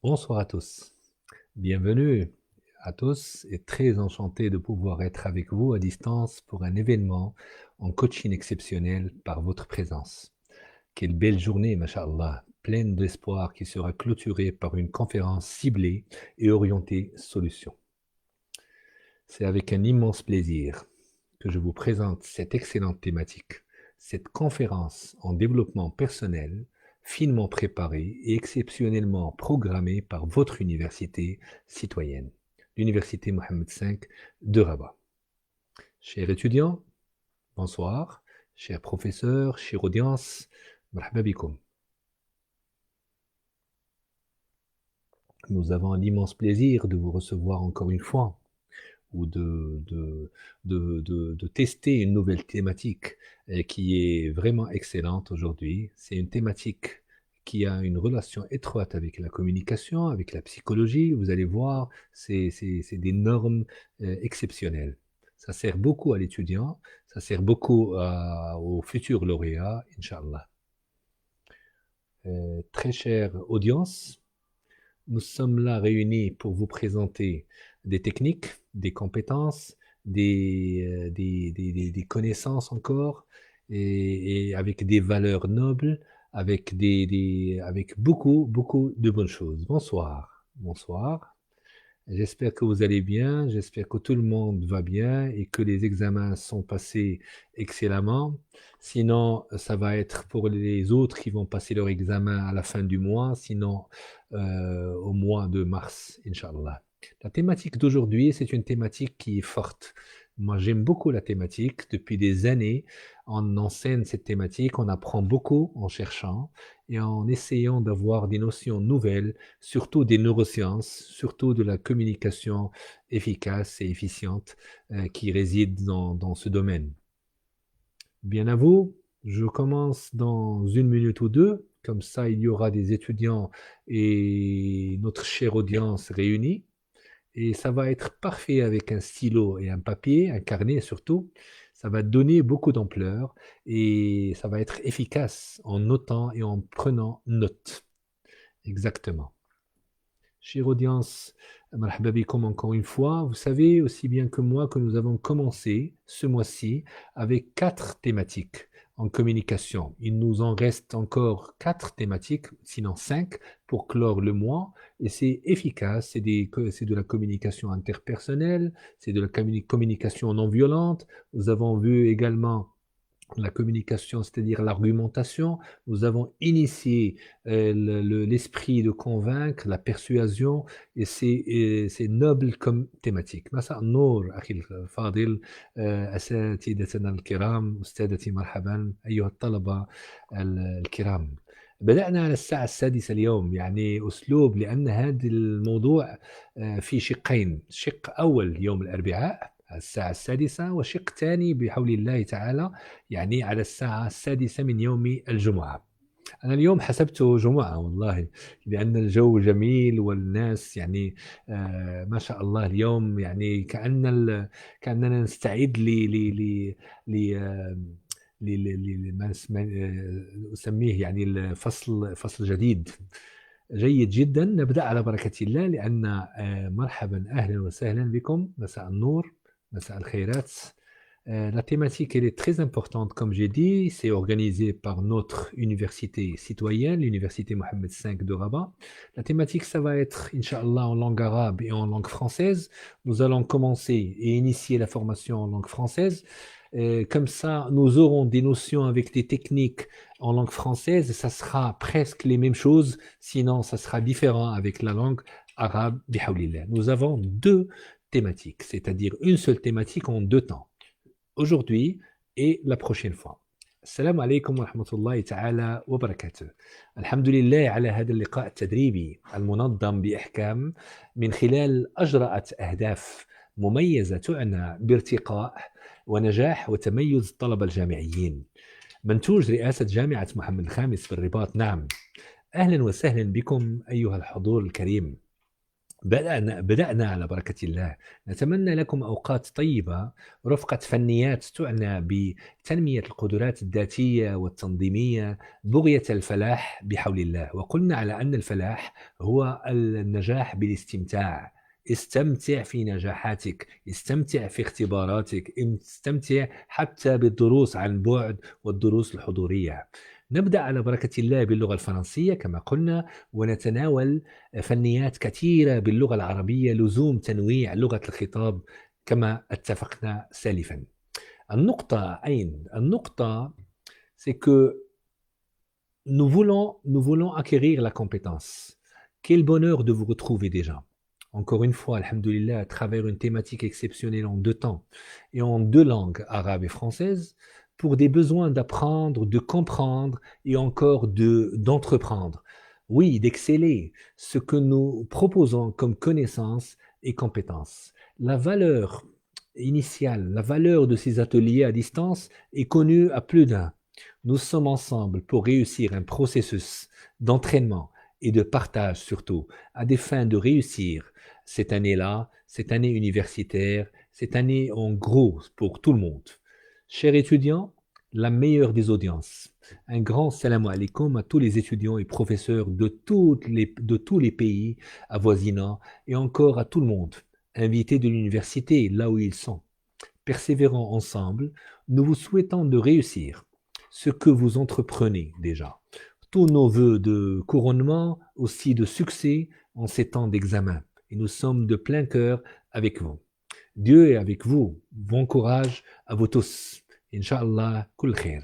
Bonsoir à tous. Bienvenue à tous et très enchanté de pouvoir être avec vous à distance pour un événement en coaching exceptionnel par votre présence. Quelle belle journée, Masha'Allah, pleine d'espoir qui sera clôturée par une conférence ciblée et orientée solution. C'est avec un immense plaisir que je vous présente cette excellente thématique, cette conférence en développement personnel, finement préparée et exceptionnellement programmée par votre université citoyenne, l'Université Mohammed V de Rabat. Chers étudiants, bonsoir. Chers professeurs, chère audience, marhaba bikoum. Nous avons un immense plaisir de vous recevoir encore une fois ou de tester une nouvelle thématique qui est vraiment excellente aujourd'hui. C'est une thématique qui a une relation étroite avec la communication, avec la psychologie. Vous allez voir, c'est des normes exceptionnelles. Ça sert beaucoup à l'étudiant, ça sert beaucoup aux futurs lauréats, Inch'Allah. Très chère audience, nous sommes là réunis pour vous présenter des techniques, des compétences, des connaissances encore, et avec des valeurs nobles, avec beaucoup, beaucoup de bonnes choses. Bonsoir. Bonsoir. J'espère que vous allez bien, j'espère que tout le monde va bien et que les examens sont passés excellemment. Sinon, ça va être pour les autres qui vont passer leur examen à la fin du mois, sinon au mois de mars, Inch'Allah. La thématique d'aujourd'hui, c'est une thématique qui est forte. Moi, j'aime beaucoup la thématique. Depuis des années, on enseigne cette thématique, on apprend beaucoup en cherchant et en essayant d'avoir des notions nouvelles, surtout des neurosciences, surtout de la communication efficace et efficiente qui réside dans ce domaine. Bien à vous, je commence dans une minute ou deux, comme ça il y aura des étudiants et notre chère audience réunis, et ça va être parfait avec un stylo et un papier, un carnet surtout. Ça va donner beaucoup d'ampleur et ça va être efficace en notant et en prenant note. Exactement. Chère audience, marhaba bikoum encore une fois, vous savez aussi bien que moi que nous avons commencé ce mois-ci avec 4 thématiques en communication. Il nous en reste encore 4 thématiques, sinon 5, pour clore le mois. Et c'est efficace, c'est de la communication interpersonnelle, c'est de la communication non violente. Nous avons vu également la communication, c'est-à-dire l'argumentation. Nous avons initié l'esprit de convaincre, la persuasion, et c'est noble comme thématique. مساء النور أخي الفاضل، أساتذتنا الكرام، أستاذتي مرحبا أيها الطلبة الكرام. بدأنا على الساعة السادسة اليوم، يعني أسلوب، لأن هذا الموضوع في شقين، شق أول يوم الأربعاء الساعة السادسة، وشق ثاني بحول الله تعالى يعني على الساعة السادسة من يوم الجمعة. أنا اليوم حسبته جمعة والله، لأن الجو جميل والناس يعني ما شاء الله اليوم، يعني كأننا نستعد ما أسميه يعني فصل جديد. جيد جدا، نبدأ على بركة الله، لأن مرحبا أهلا وسهلا بكم، مساء النور، مساء الخيرات. La thématique, elle est très importante, comme j'ai dit, c'est organisé par notre université citoyenne, l'université Mohammed V de Rabat. La thématique, ça va être, Inch'Allah, en langue arabe et en langue française. Nous allons commencer et initier la formation en langue française. Comme ça, nous aurons des notions avec des techniques en langue française. Ça sera presque les mêmes choses, sinon ça sera différent avec la langue arabe, bihawlillah. Nous avons 2 thématiques, c'est-à-dire une seule thématique en 2 temps. Aujourd'hui et la prochaine fois. السلام عليكم ورحمة الله تعالى وبركاته. الحمد لله على هذا اللقاء التدريبي المنظم بإحكام، من خلال أجرأت أهداف مميزة تعنى بارتقاء ونجاح وتميز الطلبة الجامعيين. منتوج رئاسة جامعة محمد الخامس بالرباط. نعم، أهلا وسهلا بكم أيها الحضور الكريم. بدأنا على بركة الله. نتمنى لكم أوقات طيبة رفقة فنيات تعنى بتنمية القدرات الذاتية والتنظيمية بغية الفلاح بحول الله. وقلنا على أن الفلاح هو النجاح بالاستمتاع. استمتع في نجاحاتك، استمتع في اختباراتك، استمتع حتى بالدروس عن بعد والدروس الحضورية. نبدأ على بركة الله باللغة الفرنسية كما قلنا، ونتناول فنيات كثيرة باللغة العربية لزوم تنويع لغة الخطاب كما اتفقنا سالفا. النقطة أين؟ النقطة c'est que nous voulons acquérir la compétence. Quel bonheur de vous retrouver déjà. Encore une fois, alhamdoulilah, à travers une thématique exceptionnelle en 2 temps et en 2 langues, arabe et française, pour des besoins d'apprendre, de comprendre et encore d'entreprendre. Oui, d'exceller ce que nous proposons comme connaissances et compétences. La valeur initiale, la valeur de ces ateliers à distance est connue à plus d'un. Nous sommes ensemble pour réussir un processus d'entraînement et de partage surtout, à des fins de réussir cette année-là, cette année universitaire, cette année en gros pour tout le monde. Chers étudiants, la meilleure des audiences. Un grand salam alaikum à tous les étudiants et professeurs de tous les pays avoisinants et encore à tout le monde, invités de l'université là où ils sont. Persévérons ensemble, nous vous souhaitons de réussir ce que vous entreprenez déjà. Tous nos vœux de couronnement, aussi de succès en ces temps d'examen. Et nous sommes de plein cœur avec vous. Dieu est avec vous. Bon courage à vous tous. Inch'Allah, kul khair.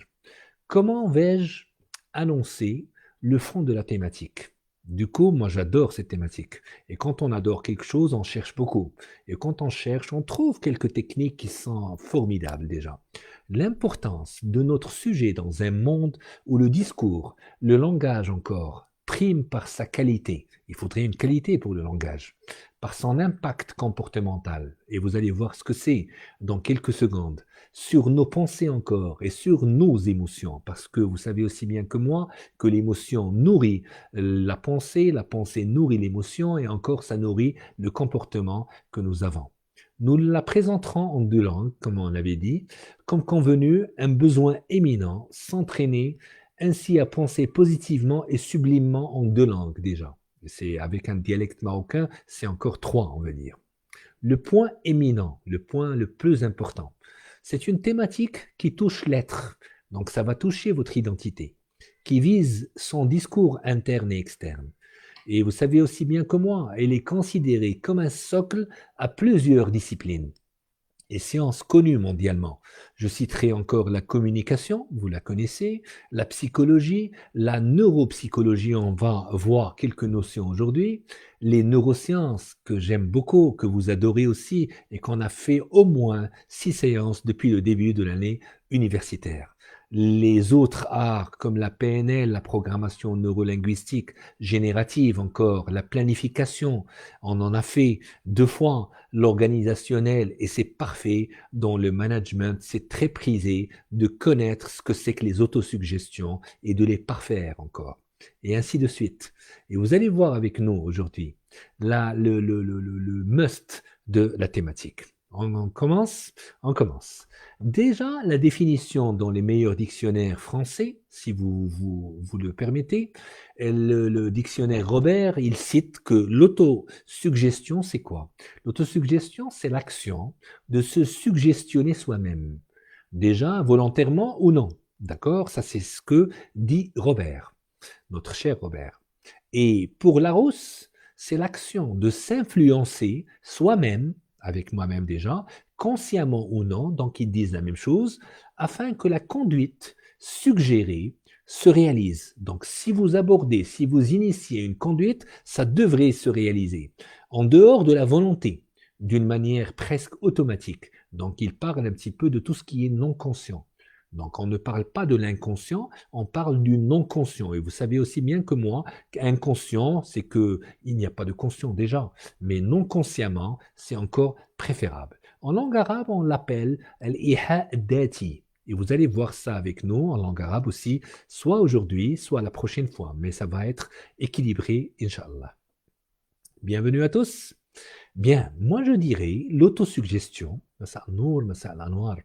Comment vais-je annoncer le fond de la thématique? Du coup, moi j'adore cette thématique. Et quand on adore quelque chose, on cherche beaucoup. Et quand on cherche, on trouve quelques techniques qui sont formidables déjà. L'importance de notre sujet dans un monde où le discours, le langage encore, prime par sa qualité. Il faudrait une qualité pour le langage, par son impact comportemental. Et vous allez voir ce que c'est dans quelques secondes. Sur nos pensées encore et sur nos émotions. Parce que vous savez aussi bien que moi que l'émotion nourrit la pensée nourrit l'émotion et encore ça nourrit le comportement que nous avons. Nous la présenterons en 2 langues, comme on l'avait dit, comme convenu, un besoin éminent, s'entraîner ainsi à penser positivement et sublimement en 2 langues déjà. C'est avec un dialecte marocain, c'est encore 3, on va dire. Le point éminent, le point le plus important, c'est une thématique qui touche l'être, donc ça va toucher votre identité, qui vise son discours interne et externe. Et vous savez aussi bien que moi, elle est considérée comme un socle à plusieurs disciplines et sciences connues mondialement. Je citerai encore la communication, vous la connaissez, la psychologie, la neuropsychologie, on va voir quelques notions aujourd'hui, les neurosciences que j'aime beaucoup, que vous adorez aussi et qu'on a fait au moins 6 séances depuis le début de l'année universitaire. Les autres arts comme la PNL, la programmation neurolinguistique générative encore, la planification, on en a fait 2 fois, l'organisationnel et c'est parfait. Dans le management, c'est très prisé de connaître ce que c'est que les autosuggestions et de les parfaire encore. Et ainsi de suite. Et vous allez voir avec nous aujourd'hui le must de la thématique. On commence. Déjà, la définition dans les meilleurs dictionnaires français, si vous le permettez, le dictionnaire Robert, il cite que l'autosuggestion, c'est quoi? L'autosuggestion, c'est l'action de se suggestionner soi-même, déjà volontairement ou non. D'accord? Ça, c'est ce que dit Robert, notre cher Robert. Et pour Larousse, c'est l'action de s'influencer soi-même, avec moi-même déjà, consciemment ou non, donc ils disent la même chose, afin que la conduite suggérée se réalise. Donc si vous abordez, si vous initiez une conduite, ça devrait se réaliser, en dehors de la volonté, d'une manière presque automatique. Donc il parle un petit peu de tout ce qui est non conscient. Donc on ne parle pas de l'inconscient, on parle du non-conscient. Et vous savez aussi bien que moi qu'inconscient, c'est qu'il n'y a pas de conscient déjà. Mais non consciemment, c'est encore préférable. En langue arabe, on l'appelle al-iha dati. Et vous allez voir ça avec nous en langue arabe aussi, soit aujourd'hui, soit la prochaine fois. Mais ça va être équilibré, Inch'Allah. Bienvenue à tous. Bien, moi je dirais l'autosuggestion, Massa Nour, Massa Anwar.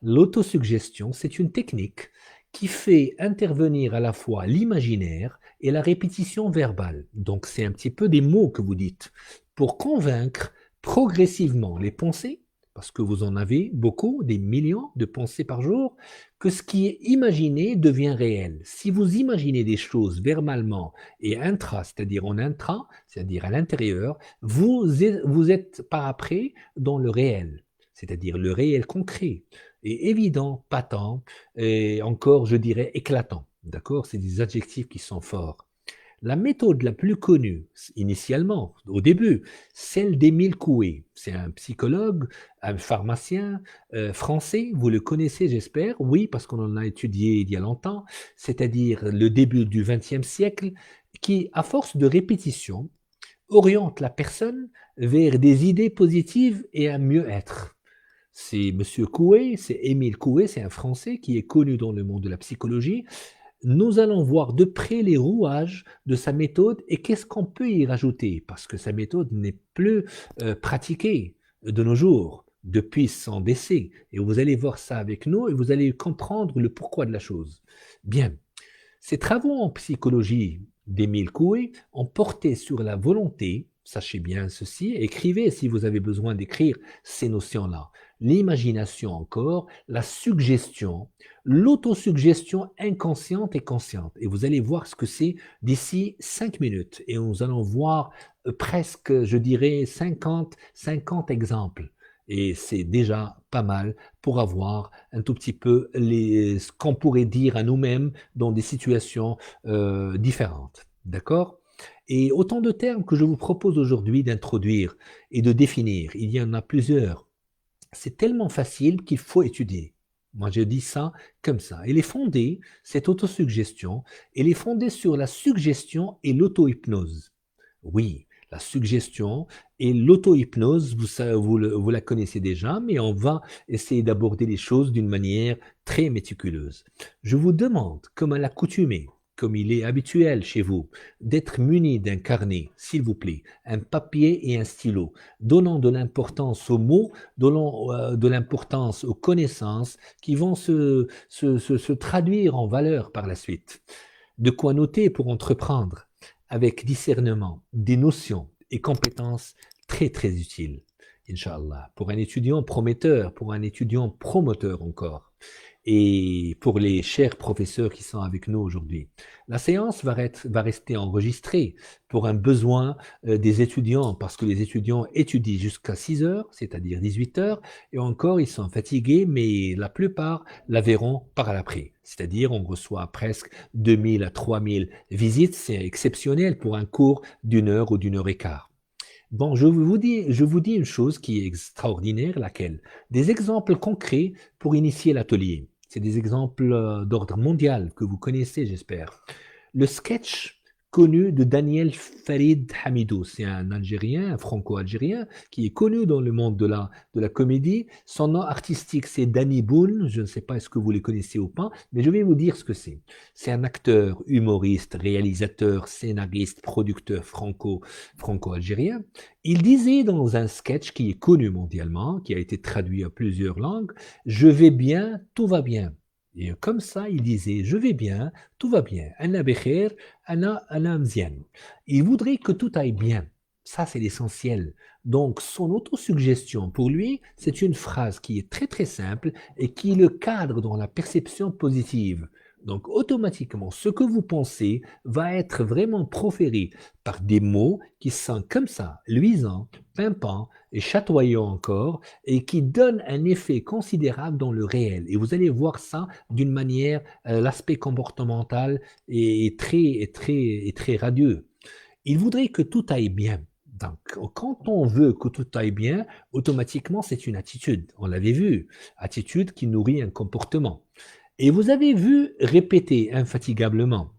L'autosuggestion, c'est une technique qui fait intervenir à la fois l'imaginaire et la répétition verbale. Donc c'est un petit peu des mots que vous dites pour convaincre progressivement les pensées, parce que vous en avez beaucoup, des millions de pensées par jour, que ce qui est imaginé devient réel. Si vous imaginez des choses verbalement et c'est-à-dire en intra, c'est-à-dire à l'intérieur, vous êtes par après dans le réel, c'est-à-dire le réel concret et évident, patent, et encore, je dirais, éclatant. D'accord? C'est des adjectifs qui sont forts. La méthode la plus connue, initialement, au début, celle d'Émile Coué. C'est un psychologue, un pharmacien français. Vous le connaissez, j'espère. Oui, parce qu'on en a étudié il y a longtemps, c'est-à-dire le début du XXe siècle, qui, à force de répétition, oriente la personne vers des idées positives et un mieux-être. C'est Monsieur Coué, c'est Émile Coué, c'est un Français qui est connu dans le monde de la psychologie. Nous allons voir de près les rouages de sa méthode et qu'est-ce qu'on peut y rajouter, parce que sa méthode n'est plus pratiquée de nos jours depuis son décès. Et vous allez voir ça avec nous et vous allez comprendre le pourquoi de la chose. Bien, ces travaux en psychologie d'Émile Coué ont porté sur la volonté, sachez bien ceci, écrivez si vous avez besoin d'écrire ces notions-là, l'imagination encore, la suggestion, l'autosuggestion inconsciente et consciente. Et vous allez voir ce que c'est d'ici 5 minutes. Et nous allons voir presque, je dirais, 50 exemples. Et c'est déjà pas mal pour avoir un tout petit peu ce qu'on pourrait dire à nous-mêmes dans des situations différentes. D'accord? Et autant de termes que je vous propose aujourd'hui d'introduire et de définir, il y en a plusieurs. C'est tellement facile qu'il faut étudier. Moi, je dis ça comme ça. Elle est fondée, cette autosuggestion, elle est fondée sur la suggestion et l'auto-hypnose. Oui, la suggestion et l'auto-hypnose, vous la connaissez déjà, mais on va essayer d'aborder les choses d'une manière très méticuleuse. Je vous demande, comme à l'accoutumée, comme il est habituel chez vous, d'être muni d'un carnet, s'il vous plaît, un papier et un stylo, donnant de l'importance aux mots, donnant de l'importance aux connaissances qui vont se traduire en valeur par la suite. De quoi noter pour entreprendre avec discernement des notions et compétences très très utiles, Inch'Allah, pour un étudiant prometteur, pour un étudiant promoteur encore, et pour les chers professeurs qui sont avec nous aujourd'hui. La séance va rester enregistrée pour un besoin des étudiants, parce que les étudiants étudient jusqu'à 6 heures, c'est-à-dire 18 heures, et encore ils sont fatigués, mais la plupart la verront par l'après. C'est-à-dire on reçoit presque 2000 à 3000 visites, c'est exceptionnel pour un cours d'une heure ou d'une heure et quart. Bon, je vous dis une chose qui est extraordinaire, laquelle? Des exemples concrets pour initier l'atelier. C'est des exemples d'ordre mondial que vous connaissez, j'espère. Le sketch connu de Daniel Farid Hamidou, c'est un Algérien, un Franco-algérien, qui est connu dans le monde de la comédie. Son nom artistique, c'est Danny Boone. Je ne sais pas est-ce que vous les connaissez ou pas, mais je vais vous dire ce que c'est. C'est un acteur, humoriste, réalisateur, scénariste, producteur franco-algérien. Il disait dans un sketch qui est connu mondialement, qui a été traduit à plusieurs langues, je vais bien, tout va bien. Et comme ça, il disait, je vais bien, tout va bien. Anna bekhair, ana mzian. Il voudrait que tout aille bien. Ça, c'est l'essentiel. Donc, son autosuggestion, pour lui, c'est une phrase qui est très très simple et qui le cadre dans la perception positive. Donc, automatiquement, ce que vous pensez va être vraiment proféré par des mots qui sont comme ça, luisants, pimpants et chatoyants encore, et qui donnent un effet considérable dans le réel. Et vous allez voir ça d'une manière, l'aspect comportemental est très radieux. Il voudrait que tout aille bien. Donc, quand on veut que tout aille bien, automatiquement, c'est une attitude. On l'avait vu, attitude qui nourrit un comportement. Et vous avez vu répéter infatigablement.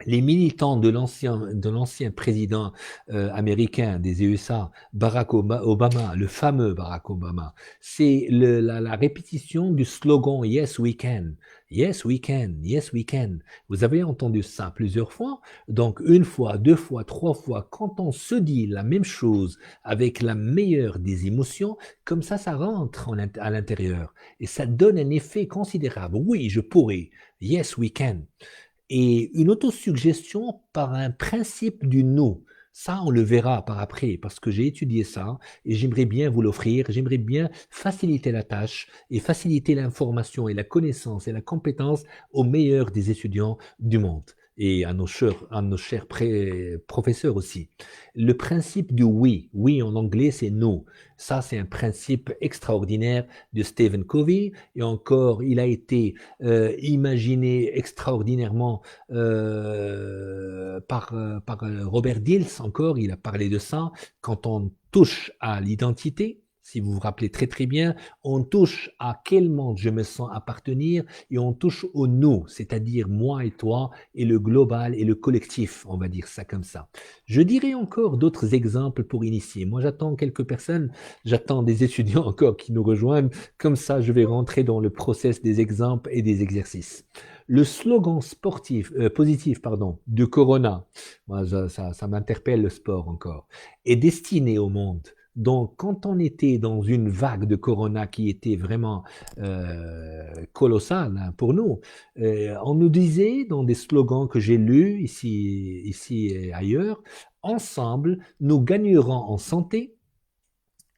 les militants de l'ancien président américain des USA, Obama, le fameux Barack Obama, c'est la répétition du slogan Yes we can, Yes we can, Yes we can. Vous avez entendu ça plusieurs fois, donc une fois, deux fois, trois fois, quand on se dit la même chose avec la meilleure des émotions, comme ça rentre à l'intérieur et ça donne un effet considérable. Oui, je pourrais. Yes we can. Et une autosuggestion par un principe du nous. Ça, on le verra par après, parce que j'ai étudié ça et j'aimerais bien vous l'offrir. J'aimerais bien faciliter la tâche et faciliter l'information et la connaissance et la compétence aux meilleurs des étudiants du monde et à nos chers professeurs aussi. Le principe du oui, oui en anglais c'est no. Ça, c'est un principe extraordinaire de Stephen Covey et encore, il a été imaginé extraordinairement par Robert Dills encore, il a parlé de ça, quand on touche à l'identité, si vous vous rappelez très très bien, on touche à quel monde je me sens appartenir et on touche au nous, c'est-à-dire moi et toi et le global et le collectif, on va dire ça comme ça. Je dirais encore d'autres exemples pour initier. Moi j'attends quelques personnes, j'attends des étudiants encore qui nous rejoignent, comme ça je vais rentrer dans le process des exemples et des exercices. Le slogan positif de Corona, moi, ça m'interpelle le sport encore, est destiné au monde. Donc, quand on était dans une vague de Corona qui était vraiment colossale hein, pour nous, on nous disait dans des slogans que j'ai lus ici et ailleurs, ensemble, nous gagnerons en santé,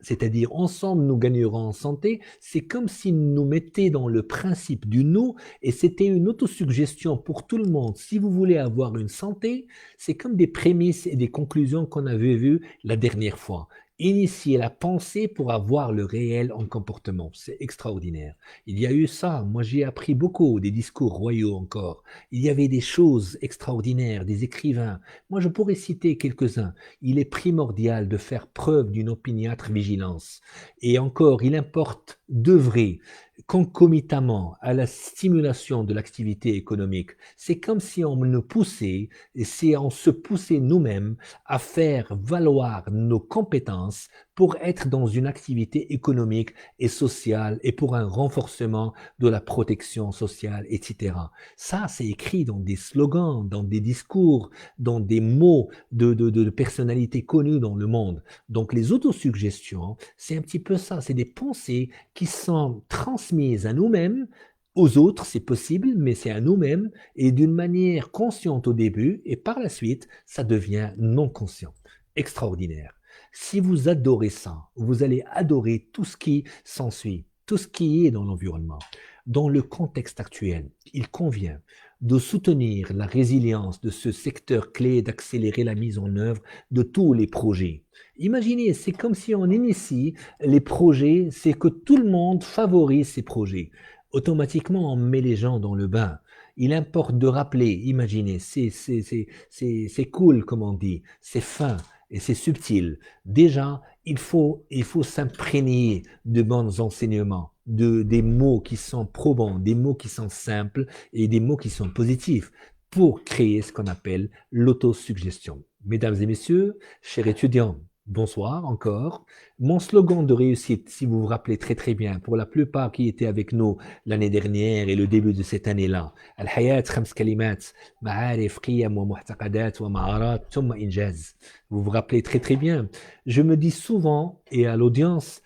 c'est-à-dire ensemble nous gagnerons en santé, c'est comme s'il nous mettait dans le principe du nous et c'était une autosuggestion pour tout le monde. Si vous voulez avoir une santé, c'est comme des prémices et des conclusions qu'on avait vues la dernière fois. Initier la pensée pour avoir le réel en comportement, c'est extraordinaire. Il y a eu ça, moi j'ai appris beaucoup, des discours royaux encore. Il y avait des choses extraordinaires, des écrivains. Moi je pourrais citer quelques-uns. Il est primordial de faire preuve d'une opiniâtre vigilance. Et encore, il importe d'œuvrer concomitamment à la stimulation de l'activité économique. C'est comme si on nous poussait, et si on se poussait nous-mêmes à faire valoir nos compétences pour être dans une activité économique et sociale et pour un renforcement de la protection sociale, etc. Ça, c'est écrit dans des slogans, dans des discours, dans des mots de personnalités connues dans le monde. Donc les autosuggestions, c'est un petit peu ça, c'est des pensées qui sont transmises à nous-mêmes, aux autres, c'est possible, mais c'est à nous-mêmes et d'une manière consciente au début et par la suite, ça devient non conscient. Extraordinaire. Si vous adorez ça, vous allez adorer tout ce qui s'ensuit, tout ce qui est dans l'environnement. Dans le contexte actuel, il convient de soutenir la résilience de ce secteur clé, d'accélérer la mise en œuvre de tous les projets. Imaginez, c'est comme si on initie les projets, c'est que tout le monde favorise ces projets. Automatiquement, on met les gens dans le bain. Il importe de rappeler, imaginez, c'est cool comme on dit, c'est fin et c'est subtil. Déjà, il faut s'imprégner de bons enseignements, des mots qui sont probants, des mots qui sont simples et des mots qui sont positifs pour créer ce qu'on appelle l'autosuggestion. Mesdames et messieurs, chers étudiants, bonsoir encore. Mon slogan de réussite, si vous vous rappelez très très bien, pour la plupart qui étaient avec nous l'année dernière et le début de cette année-là, الحياة 5 كلمات معارف قيم ومعتقدات ومهارات ثم إنجاز. Vous vous rappelez très très bien. Je me dis souvent et à l'audience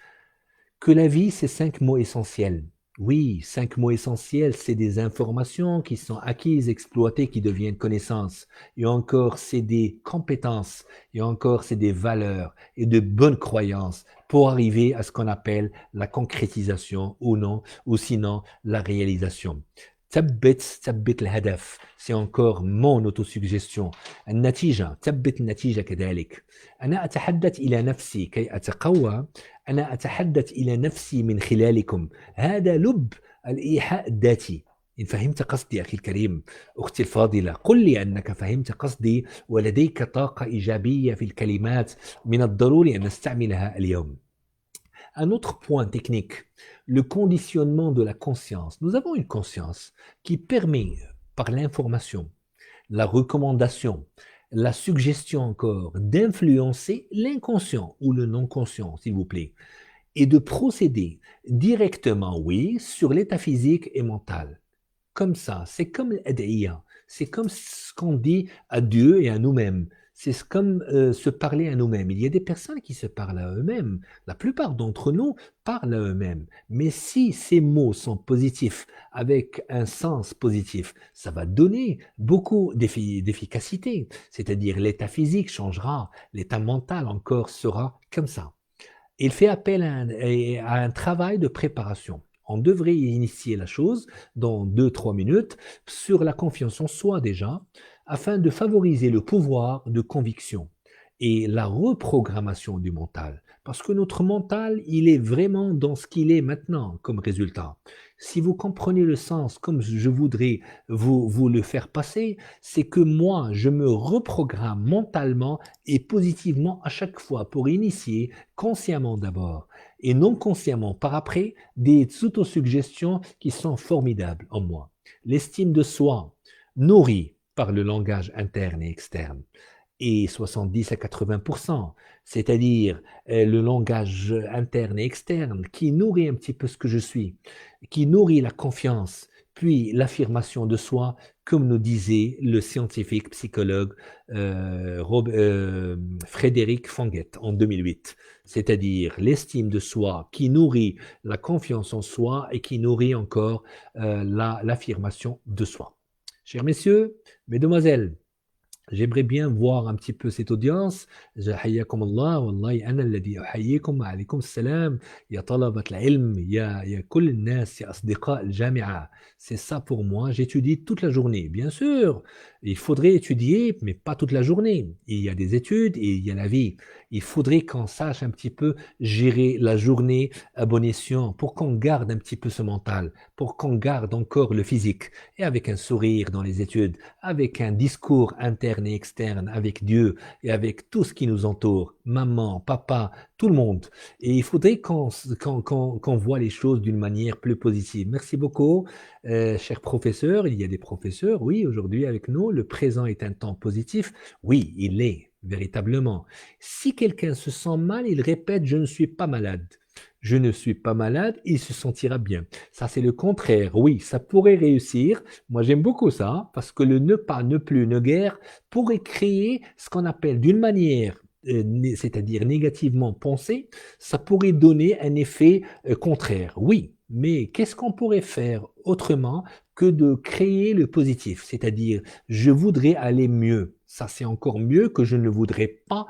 que la vie, c'est 5 mots essentiels. Oui, 5 mots essentiels, c'est des informations qui sont acquises, exploitées, qui deviennent connaissances. Et encore, c'est des compétences. Et encore, c'est des valeurs et de bonnes croyances pour arriver à ce qu'on appelle la concrétisation ou non, ou sinon la réalisation. ثبت الهدف c'est encore mon autosuggestion النتيجة ثبت النتيجة كذلك أنا أتحدث إلى نفسي كي أتقوى أنا أتحدث إلى نفسي من خلالكم هذا لب الإيحاء الذاتي إن فهمت قصدي أخي الكريم أختي الفاضلة قل لي أنك فهمت قصدي ولديك طاقة إيجابية في الكلمات من الضروري أن نستعملها اليوم. Un autre point technique, le conditionnement de la conscience. Nous avons une conscience qui permet, par l'information, la recommandation, la suggestion encore d'influencer l'inconscient ou le non-conscient, s'il vous plaît, et de procéder directement, oui, sur l'état physique et mental. Comme ça, c'est comme l'ad'iya, c'est comme ce qu'on dit à Dieu et à nous-mêmes. C'est comme se parler à nous-mêmes. Il y a des personnes qui se parlent à eux-mêmes. La plupart d'entre nous parlent à eux-mêmes. Mais si ces mots sont positifs, avec un sens positif, ça va donner beaucoup d'efficacité. C'est-à-dire l'état physique changera, l'état mental encore sera comme ça. Il fait appel à un travail de préparation. On devrait initier la chose dans 2-3 minutes sur la confiance en soi déjà, afin de favoriser le pouvoir de conviction et la reprogrammation du mental. Parce que notre mental, il est vraiment dans ce qu'il est maintenant comme résultat. Si vous comprenez le sens comme je voudrais vous le faire passer, c'est que moi, je me reprogramme mentalement et positivement à chaque fois pour initier consciemment d'abord et non consciemment par après des autosuggestions qui sont formidables en moi. L'estime de soi nourrie par le langage interne et externe et 70 à 80%, c'est-à-dire le langage interne et externe qui nourrit un petit peu ce que je suis, qui nourrit la confiance, puis l'affirmation de soi, comme nous disait le scientifique psychologue Frédéric Fanguet en 2008, c'est-à-dire l'estime de soi qui nourrit la confiance en soi et qui nourrit encore l'affirmation de soi. Chers messieurs, mesdemoiselles, j'aimerais bien voir un petit peu cette audience. حياكم الله والله أنا الذي أحييكم وعليكم السلام يا طلبة العلم يا كل الناس يا أصدقاء الجامعة. C'est ça pour moi, j'étudie toute la journée. Bien sûr, il faudrait étudier, mais pas toute la journée. Il y a des études et il y a la vie. Il faudrait qu'on sache un petit peu gérer la journée à bon escient pour qu'on garde un petit peu ce mental, pour qu'on garde encore le physique et avec un sourire dans les études, avec un discours interne et externe, avec Dieu et avec tout ce qui nous entoure, maman, papa, tout le monde. Et il faudrait qu'on voit les choses d'une manière plus positive. Merci beaucoup, cher professeur. Il y a des professeurs, oui, aujourd'hui avec nous. Le présent est un temps positif. Oui, il l'est, véritablement. Si quelqu'un se sent mal, il répète, je ne suis pas malade. Je ne suis pas malade, il se sentira bien. Ça, c'est le contraire. Oui, ça pourrait réussir. Moi, j'aime beaucoup ça, parce que le ne pas, ne plus, ne guère pourrait créer ce qu'on appelle d'une manière, c'est-à-dire négativement pensée, ça pourrait donner un effet contraire. Oui, mais qu'est-ce qu'on pourrait faire autrement que de créer le positif? C'est-à-dire, je voudrais aller mieux. Ça, c'est encore mieux que je ne voudrais pas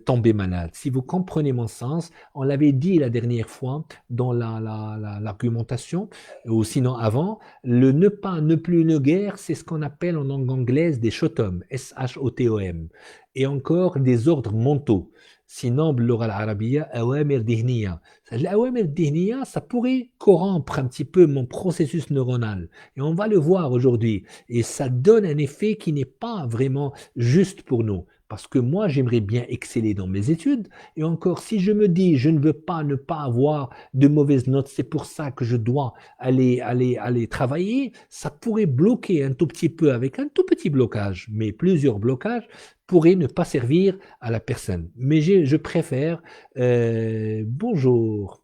tomber malade. Si vous comprenez mon sens, on l'avait dit la dernière fois dans l'argumentation, ou sinon avant, le ne pas, ne plus, ne guère, c'est ce qu'on appelle en langue anglaise des shotom, S-H-O-T-O-M, et encore des ordres mentaux. Sinon, باللغة العربية أوامر ذهنية. الأوامر الذهنية, ça pourrait corrompre un petit peu mon processus neuronal. Et on va le voir aujourd'hui. Et ça donne un effet qui n'est pas vraiment juste pour nous. Parce que moi, j'aimerais bien exceller dans mes études. Et encore, si je me dis, je ne veux pas ne pas avoir de mauvaises notes, c'est pour ça que je dois aller travailler, ça pourrait bloquer un tout petit peu, avec un tout petit blocage, mais plusieurs blocages pourraient ne pas servir à la personne. Mais je préfère, bonjour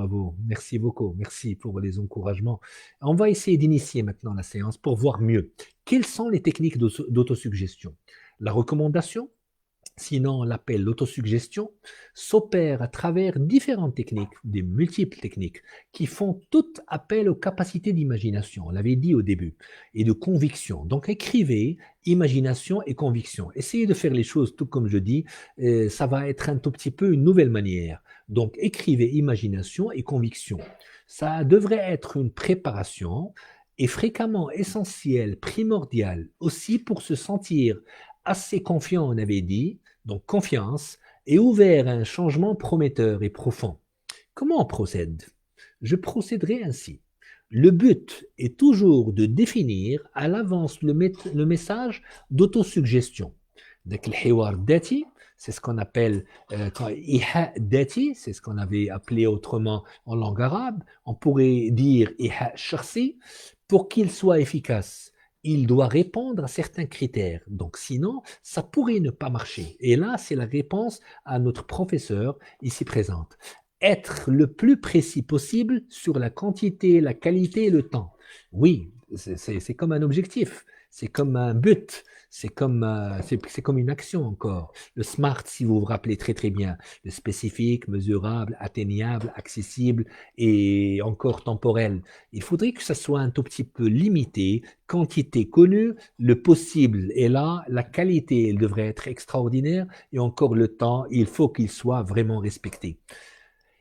à vous. Merci beaucoup, merci pour les encouragements. On va essayer d'initier maintenant la séance pour voir mieux. Quelles sont les techniques d'autosuggestion? La recommandation, sinon on l'appelle l'autosuggestion, s'opère à travers différentes techniques, des multiples techniques, qui font tout appel aux capacités d'imagination, on l'avait dit au début, et de conviction. Donc écrivez imagination et conviction. Essayez de faire les choses tout comme je dis, ça va être un tout petit peu une nouvelle manière. Donc écrivez imagination et conviction. Ça devrait être une préparation et fréquemment essentielle, primordiale, aussi pour se sentir assez confiant, on avait dit, donc confiance, et ouvert à un changement prometteur et profond. Comment on procède? Je procéderai ainsi. Le but est toujours de définir à l'avance le message d'autosuggestion. Donc, le hiwar dati, c'est ce qu'on appelle iha dati, c'est ce qu'on avait appelé autrement en langue arabe. On pourrait dire iha sharsi pour qu'il soit efficace. il doit répondre à certains critères. Donc sinon, ça pourrait ne pas marcher. Et là, c'est la réponse à notre professeur ici présente. Être le plus précis possible sur la quantité, la qualité et le temps. Oui, c'est comme un objectif, c'est comme un but, c'est comme une action encore. Le SMART, si vous vous rappelez très très bien, le spécifique, mesurable, atteignable, accessible et encore temporel. Il faudrait que ça soit un tout petit peu limité, quantité connue, le possible est là, la qualité elle devrait être extraordinaire et encore le temps, il faut qu'il soit vraiment respecté.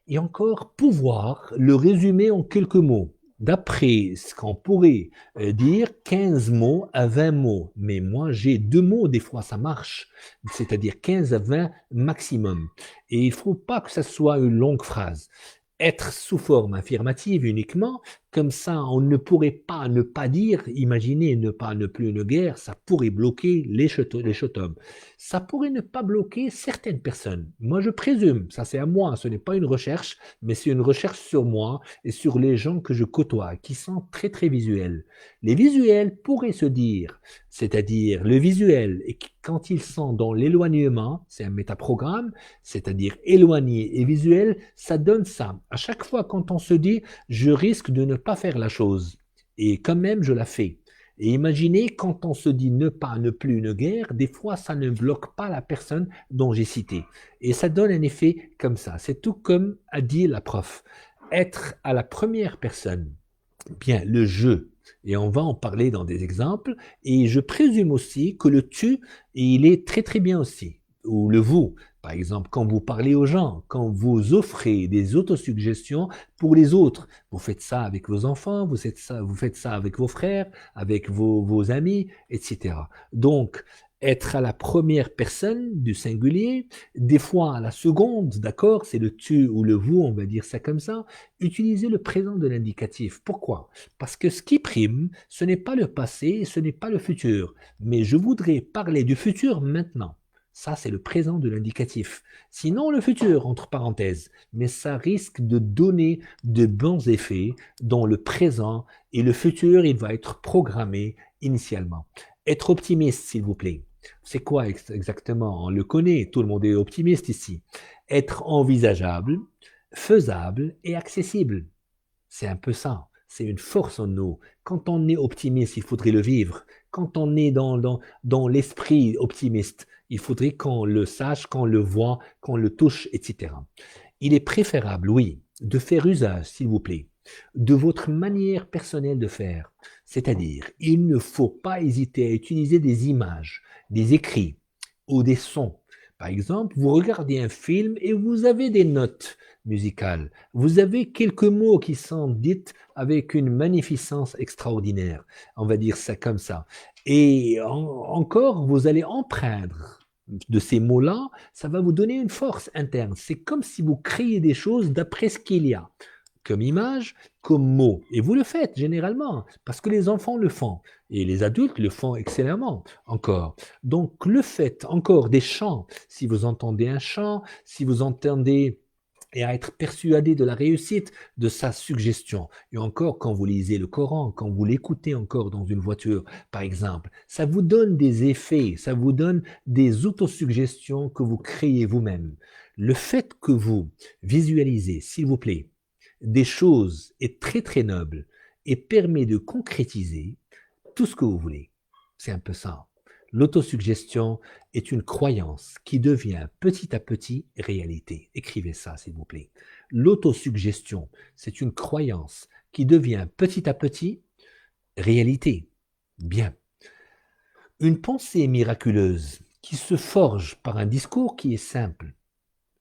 Et encore pouvoir le résumer en quelques mots. D'après ce qu'on pourrait dire, 15 mots à 20 mots. Mais moi, j'ai 2 mots, des fois ça marche. C'est-à-dire 15 à 20 maximum. Et il ne faut pas que ça soit une longue phrase. Être sous forme affirmative uniquement, comme ça on ne pourrait pas ne pas dire, imaginez ne plus une guerre, ça pourrait bloquer les chotums. Ça pourrait ne pas bloquer certaines personnes. Moi je présume, ça c'est à moi, ce n'est pas une recherche, mais c'est une recherche sur moi et sur les gens que je côtoie, qui sont très très visuels. Les visuels pourraient se dire, c'est-à-dire le visuel, et quand ils sont dans l'éloignement, c'est un métaprogramme, c'est-à-dire éloigné et visuel, ça donne ça. À chaque fois quand on se dit, je risque de ne pas faire la chose, et quand même je la fais. Et imaginez quand on se dit ne plus une guerre, des fois ça ne bloque pas la personne dont j'ai cité. Et ça donne un effet comme ça. C'est tout comme a dit la prof. Être à la première personne, bien le je, et on va en parler dans des exemples, et je présume aussi que le tu, il est très très bien aussi, ou le vous. Par exemple, quand vous parlez aux gens, quand vous offrez des autosuggestions pour les autres, vous faites ça avec vos enfants, vous faites ça avec vos frères, avec vos amis, etc. Donc, être à la première personne du singulier, des fois à la seconde, d'accord, c'est le tu ou le vous, on va dire ça comme ça, utiliser le présent de l'indicatif. Pourquoi? Parce que ce qui prime, ce n'est pas le passé, ce n'est pas le futur, mais je voudrais parler du futur maintenant. Ça, c'est le présent de l'indicatif. Sinon, le futur, entre parenthèses. Mais ça risque de donner de bons effets dans le présent et le futur, il va être programmé initialement. Être optimiste, s'il vous plaît. C'est quoi exactement? On le connaît, tout le monde est optimiste ici. Être envisageable, faisable et accessible. C'est un peu ça. C'est une force en nous. Quand on est optimiste, il faudrait le vivre. Quand on est dans l'esprit optimiste, il faudrait qu'on le sache, qu'on le voit, qu'on le touche, etc. Il est préférable, oui, de faire usage, s'il vous plaît, de votre manière personnelle de faire. C'est-à-dire, il ne faut pas hésiter à utiliser des images, des écrits ou des sons. Par exemple, vous regardez un film et vous avez des notes musicales. Vous avez quelques mots qui sont dits avec une magnificence extraordinaire. On va dire ça comme ça. Et encore, vous allez empreindre de ces mots-là, ça va vous donner une force interne. C'est comme si vous créez des choses d'après ce qu'il y a comme image, comme mot. Et vous le faites généralement, parce que les enfants le font. Et les adultes le font excellemment encore. Donc le fait encore des chants, si vous entendez un chant, si vous entendez et à être persuadé de la réussite de sa suggestion. Et encore, quand vous lisez le Coran, quand vous l'écoutez encore dans une voiture, par exemple, ça vous donne des effets, ça vous donne des autosuggestions que vous créez vous-même. Le fait que vous visualisez, s'il vous plaît, des choses est très très noble et permet de concrétiser tout ce que vous voulez. C'est un peu ça. L'autosuggestion est une croyance qui devient petit à petit réalité. Écrivez ça, s'il vous plaît. L'autosuggestion, c'est une croyance qui devient petit à petit réalité. Bien. Une pensée miraculeuse qui se forge par un discours qui est simple.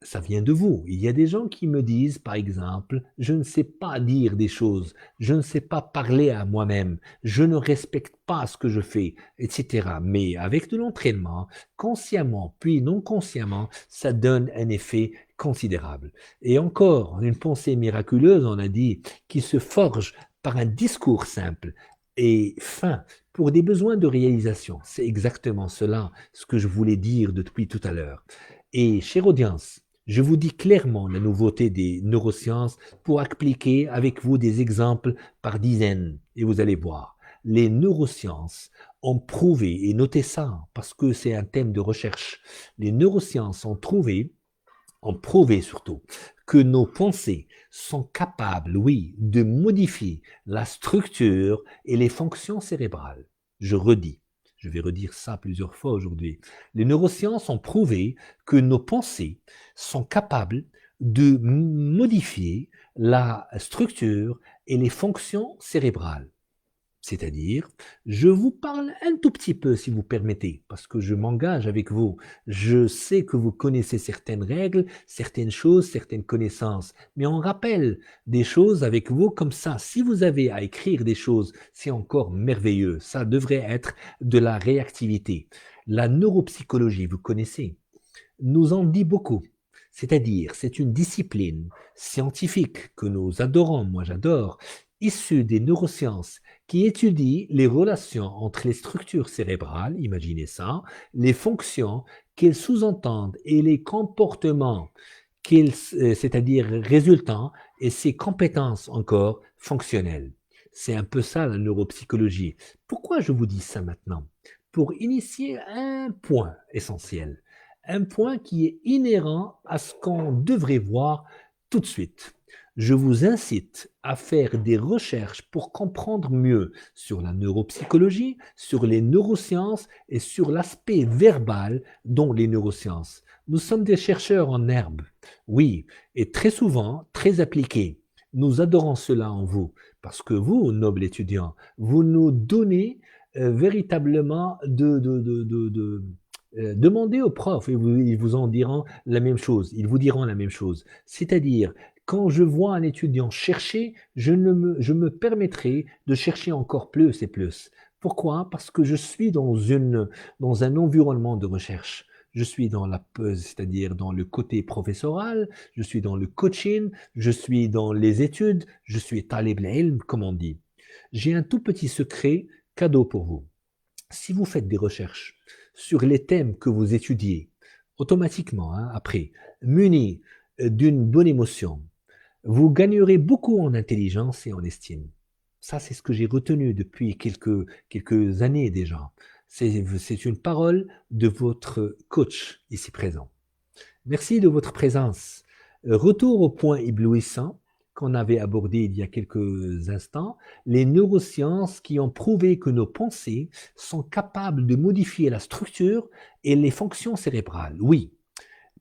Ça vient de vous. Il y a des gens qui me disent, par exemple, je ne sais pas dire des choses, je ne sais pas parler à moi-même, je ne respecte pas ce que je fais, etc. Mais avec de l'entraînement, consciemment puis non consciemment, ça donne un effet considérable. Et encore, une pensée miraculeuse, on a dit, qui se forge par un discours simple et fin pour des besoins de réalisation. C'est exactement cela, ce que je voulais dire depuis tout à l'heure. Et chère audience, je vous dis clairement la nouveauté des neurosciences pour appliquer avec vous des exemples par dizaines et vous allez voir. les neurosciences ont prouvé, et notez ça parce que c'est un thème de recherche, les neurosciences ont prouvé surtout que nos pensées sont capables, oui, de modifier la structure et les fonctions cérébrales. Je redis, je vais redire ça plusieurs fois aujourd'hui. Les neurosciences ont prouvé que nos pensées sont capables de modifier la structure et les fonctions cérébrales. C'est-à-dire, je vous parle un tout petit peu, si vous permettez, parce que je m'engage avec vous. Je sais que vous connaissez certaines règles, certaines choses, certaines connaissances, mais on rappelle des choses avec vous comme ça. Si vous avez à écrire des choses, c'est encore merveilleux. Ça devrait être de la réactivité. La neuropsychologie, vous connaissez, nous en dit beaucoup. C'est-à-dire, c'est une discipline scientifique que nous adorons, moi j'adore, issue des neurosciences, qui étudie les relations entre les structures cérébrales, imaginez ça, les fonctions qu'elles sous-entendent et les comportements c'est-à-dire résultants, et ses compétences encore fonctionnelles. C'est un peu ça la neuropsychologie. Pourquoi je vous dis ça maintenant? Pour initier un point essentiel, un point qui est inhérent à ce qu'on devrait voir tout de suite. Je vous incite à faire des recherches pour comprendre mieux sur la neuropsychologie, sur les neurosciences et sur l'aspect verbal dont les neurosciences. Nous sommes des chercheurs en herbe, oui, et très souvent très appliqués. Nous adorons cela en vous, parce que vous, nobles étudiants, vous nous donnez véritablement demandez aux profs et ils vous en diront la même chose. Ils vous diront la même chose. C'est-à-dire, quand je vois un étudiant chercher, je me permettrai de chercher encore plus et plus. Pourquoi? Parce que je suis dans un environnement de recherche. Je suis c'est-à-dire dans le côté professoral, je suis dans le coaching, je suis dans les études, je suis talib al-ilm, comme on dit. J'ai un tout petit secret cadeau pour vous. Si vous faites des recherches sur les thèmes que vous étudiez, automatiquement, hein, après, muni d'une bonne émotion, vous gagnerez beaucoup en intelligence et en estime. Ça, c'est ce que j'ai retenu depuis quelques années déjà. C'est une parole de votre coach ici présent. Merci de votre présence. Retour au point éblouissant qu'on avait abordé il y a quelques instants, les neurosciences qui ont prouvé que nos pensées sont capables de modifier la structure et les fonctions cérébrales. Oui.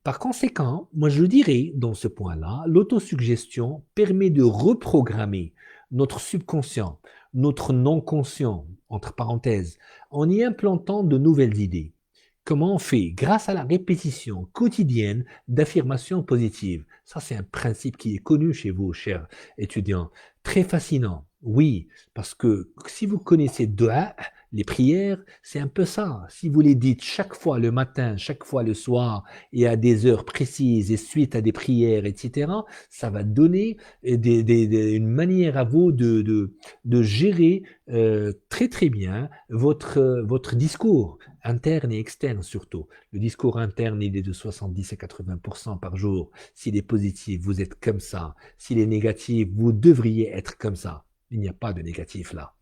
Par conséquent, moi je dirais dans ce point-là, l'autosuggestion permet de reprogrammer notre subconscient, notre non-conscient, entre parenthèses, en y implantant de nouvelles idées. Comment on fait? Grâce à la répétition quotidienne d'affirmations positives. Ça, c'est un principe qui est connu chez vous, chers étudiants. Très fascinant. Oui, parce que si vous connaissez dua, les prières, c'est un peu ça. Si vous les dites chaque fois le matin, chaque fois le soir, et à des heures précises, et suite à des prières, etc., ça va donner une manière à vous de gérer très très bien votre discours interne et externe surtout. Le discours interne, il est de 70 à 80% par jour. S'il est positif, vous êtes comme ça. S'il est négatif, vous devriez être comme ça. Il n'y a pas de négatif là.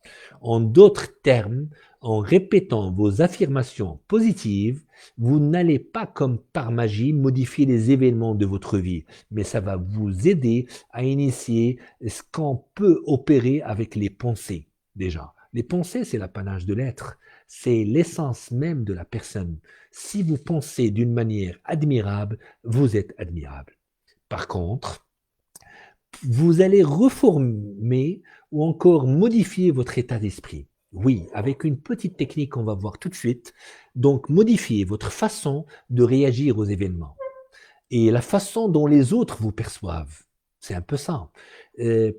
En d'autres termes, en répétant vos affirmations positives, vous n'allez pas comme par magie modifier les événements de votre vie, mais ça va vous aider à initier ce qu'on peut opérer avec les pensées déjà. Les pensées, c'est l'apanage de l'être, c'est l'essence même de la personne. Si vous pensez d'une manière admirable, vous êtes admirable. Par contre, vous allez reformer ou encore modifier votre état d'esprit. Oui, avec une petite technique qu'on va voir tout de suite. Donc, modifier votre façon de réagir aux événements et la façon dont les autres vous perçoivent. C'est un peu ça.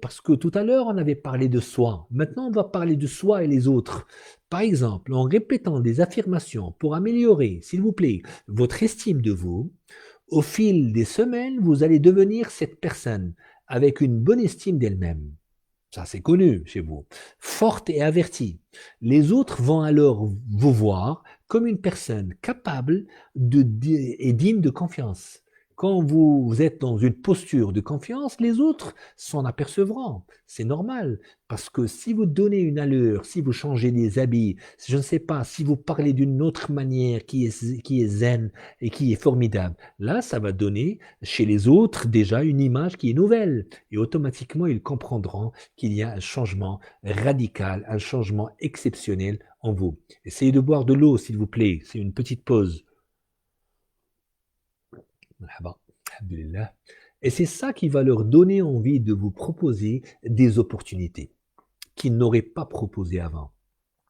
Parce que tout à l'heure, on avait parlé de soi. Maintenant, on va parler de soi et les autres. Par exemple, en répétant des affirmations pour améliorer, s'il vous plaît, votre estime de vous, au fil des semaines, vous allez devenir cette personne avec une bonne estime d'elle-même. Ça, c'est connu chez vous. Forte et avertie. Les autres vont alors vous voir comme une personne capable et digne de confiance. Quand vous êtes dans une posture de confiance, les autres s'en apercevront. C'est normal, parce que si vous donnez une allure, si vous changez des habits, je ne sais pas, si vous parlez d'une autre manière qui est zen et qui est formidable, là, ça va donner chez les autres déjà une image qui est nouvelle. Et automatiquement, ils comprendront qu'il y a un changement radical, un changement exceptionnel en vous. Essayez de boire de l'eau, s'il vous plaît. C'est une petite pause. Marhaba. Alhamdulillah. Et c'est ça qui va leur donner envie de vous proposer des opportunités qu'ils n'auraient pas proposées avant.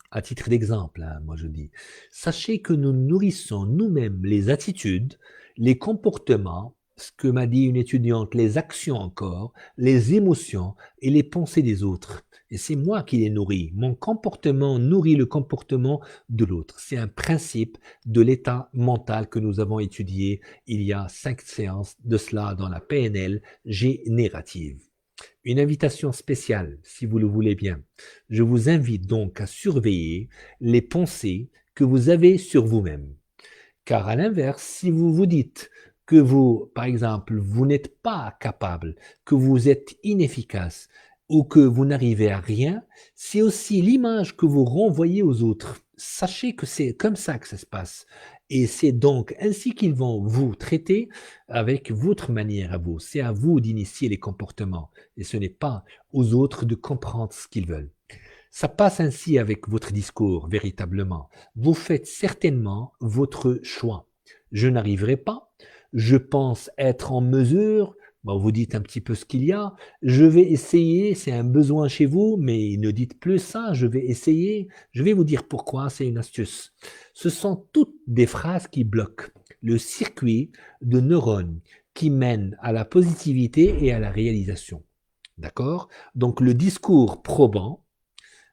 À titre d'exemple, hein, moi je dis, sachez que nous nourrissons nous-mêmes les attitudes, les comportements, ce que m'a dit une étudiante, les actions encore, les émotions et les pensées des autres. Et c'est moi qui les nourris. Mon comportement nourrit le comportement de l'autre. C'est un principe de l'état mental que nous avons étudié il y a 5 séances de cela dans la PNL générative. Une invitation spéciale, si vous le voulez bien. Je vous invite donc à surveiller les pensées que vous avez sur vous-même. Car à l'inverse, si vous vous dites que vous, par exemple, vous n'êtes pas capable, que vous êtes inefficace ou que vous n'arrivez à rien, c'est aussi l'image que vous renvoyez aux autres. Sachez que c'est comme ça que ça se passe. Et c'est donc ainsi qu'ils vont vous traiter avec votre manière à vous. C'est à vous d'initier les comportements et ce n'est pas aux autres de comprendre ce qu'ils veulent. Ça passe ainsi avec votre discours, véritablement. Vous faites certainement votre choix. Je n'arriverai pas, je pense être en mesure, bon, vous dites un petit peu ce qu'il y a, je vais essayer, c'est un besoin chez vous, mais ne dites plus ça, je vais essayer, je vais vous dire pourquoi, c'est une astuce. Ce sont toutes des phrases qui bloquent le circuit de neurones qui mène à la positivité et à la réalisation. D'accord? Donc le discours probant,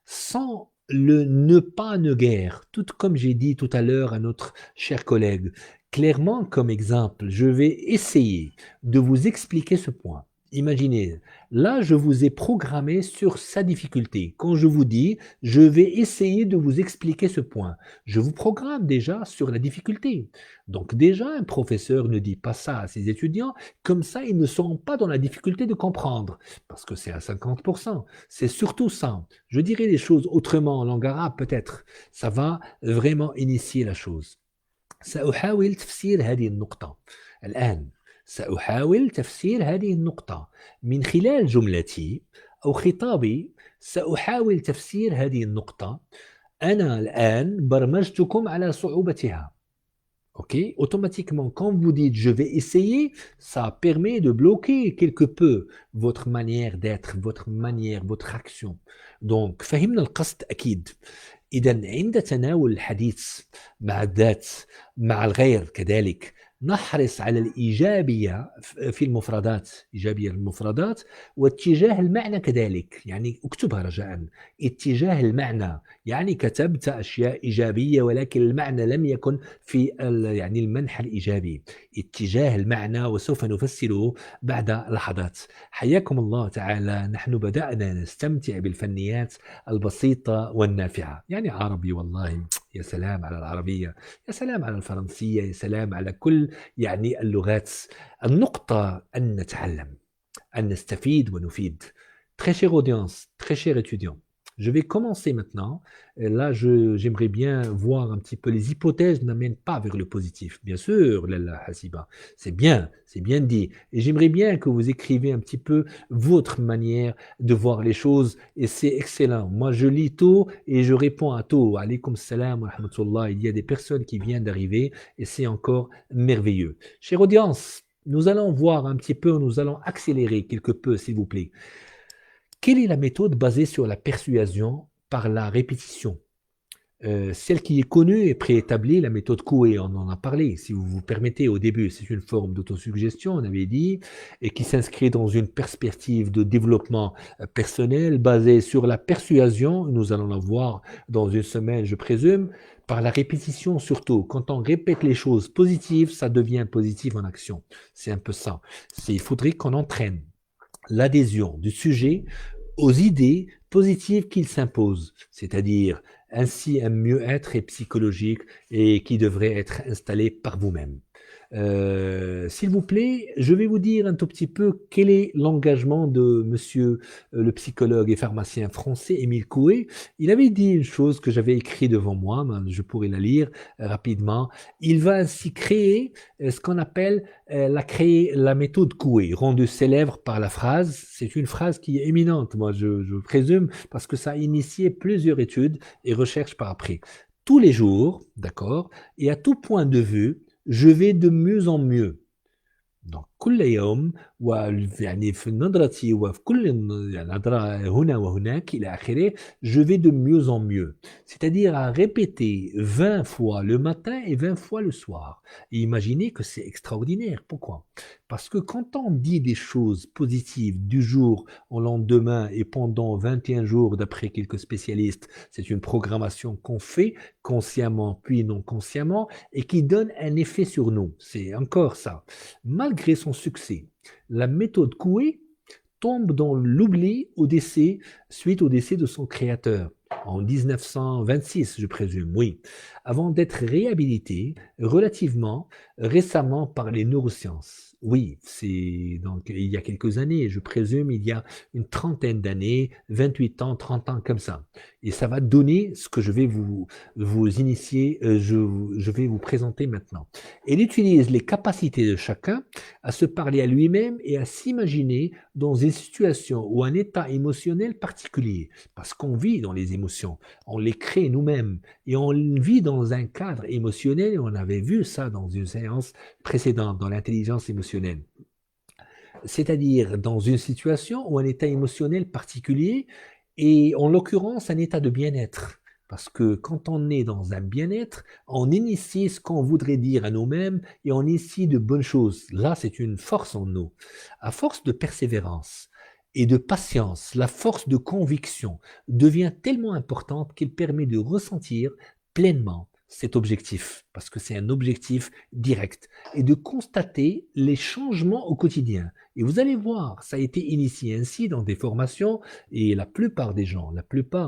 sans le ne pas ne guère, tout comme j'ai dit tout à l'heure à notre cher collègue, clairement comme exemple, je vais essayer de vous expliquer ce point. Imaginez, là je vous ai programmé sur sa difficulté. Quand je vous dis, je vais essayer de vous expliquer ce point, je vous programme déjà sur la difficulté. Donc déjà, un professeur ne dit pas ça à ses étudiants, comme ça ils ne seront pas dans la difficulté de comprendre, parce que c'est à 50%. C'est surtout ça. Je dirais les choses autrement, en langue arabe peut-être. Ça va vraiment initier la chose. سأحاول تفسير هذه النقطة الآن. سأحاول تفسير هذه النقطة من خلال جملتي أو خطابي. سأحاول تفسير هذه النقطة. أنا الآن برمجتكم على صعوبتها. Ok, automatiquement, quand vous dites je vais essayer, ça permet de bloquer quelque peu votre manière d'être, votre manière, votre action. Donc, فهمنا القصد أكيد. إذا عند تناول الحديث مع الذات مع الغير كذلك نحرص على الإيجابية في المفردات، إيجابية المفردات واتجاه المعنى كذلك. يعني اكتبها رجاء، اتجاه المعنى، يعني كتبت أشياء إيجابية ولكن المعنى لم يكن في يعني المنحى الإيجابي. اتجاه المعنى وسوف نفسره بعد لحظات. حياكم الله تعالى. نحن بدأنا نستمتع بالفنيات البسيطة والنافعة. يعني عربي والله، يا سلام على العربية، يا سلام على الفرنسية، يا سلام على كل يعني اللغات. النقطة أن نتعلم، أن نستفيد ونفيد. Très chère audience, très cher étudiant, je vais commencer maintenant. Et là, j'aimerais bien voir un petit peu les hypothèses n'amènent pas vers le positif. Bien sûr, Lalla Hasiba, c'est bien dit. Et j'aimerais bien que vous écrivez un petit peu votre manière de voir les choses. Et c'est excellent. Moi, je lis tôt et je réponds à tôt. Alaykoum salam wa rahmatullah. Il y a des personnes qui viennent d'arriver et c'est encore merveilleux. Chère audience, nous allons voir un petit peu, nous allons accélérer quelque peu, s'il vous plaît. Quelle est la méthode basée sur la persuasion par la répétition? Celle qui est connue et préétablie, la méthode Coué, on en a parlé, si vous vous permettez, au début, c'est une forme d'autosuggestion, on avait dit, et qui s'inscrit dans une perspective de développement personnel basée sur la persuasion, nous allons la voir dans une semaine, je présume, par la répétition surtout. Quand on répète les choses positives, ça devient positif en action. C'est un peu ça. Il faudrait qu'on entraîne l'adhésion du sujet aux idées positives qu'il s'impose, c'est-à-dire ainsi un mieux-être psychologique et qui devrait être installé par vous-même. S'il vous plaît, je vais vous dire un tout petit peu quel est l'engagement de monsieur le psychologue et pharmacien français Émile Coué. Il avait dit une chose que j'avais écrit devant moi, je pourrais la lire rapidement. Il va ainsi créer ce qu'on appelle la méthode Coué, rendue célèbre par la phrase. C'est une phrase qui est éminente, moi je présume, parce que ça a initié plusieurs études et recherches par après. Tous les jours, d'accord, et à tout point de vue, je vais de mieux en mieux. Donc كل يوم ويعني في نظرتي وفي كل نظرة هنا وهناك إلى آخره, je vais de mieux en mieux. C'est-à-dire à répéter 20 fois le matin et 20 fois le soir. Et imaginez que c'est extraordinaire. Pourquoi? Parce que quand on dit des choses positives du jour au lendemain et pendant 21 jours, d'après quelques spécialistes, c'est une programmation qu'on fait consciemment puis non consciemment et qui donne un effet sur nous. C'est encore ça. Malgré son succès, la méthode Coué tombe dans l'oubli suite au décès de son créateur, en 1926, je présume, oui, avant d'être réhabilité relativement récemment par les neurosciences. Oui, c'est donc il y a quelques années, je présume il y a une trentaine d'années, 28 ans, 30 ans comme ça. Et ça va donner ce que je vais vous initier, je vais vous présenter maintenant. Elle utilise les capacités de chacun à se parler à lui-même et à s'imaginer dans une situation ou un état émotionnel particulier. Parce qu'on vit dans les émotions, on les crée nous-mêmes et on vit dans un cadre émotionnel, et on avait vu ça dans une séance précédente, dans l'intelligence émotionnelle. C'est-à-dire dans une situation ou un état émotionnel particulier, et en l'occurrence un état de bien-être. Parce que quand on est dans un bien-être, on initie ce qu'on voudrait dire à nous-mêmes et on initie de bonnes choses. Là, c'est une force en nous. À force de persévérance et de patience, la force de conviction devient tellement importante qu'elle permet de ressentir pleinement cet objectif, parce que c'est un objectif direct, et de constater les changements au quotidien. Et vous allez voir, ça a été initié ainsi dans des formations, et la plupart des gens,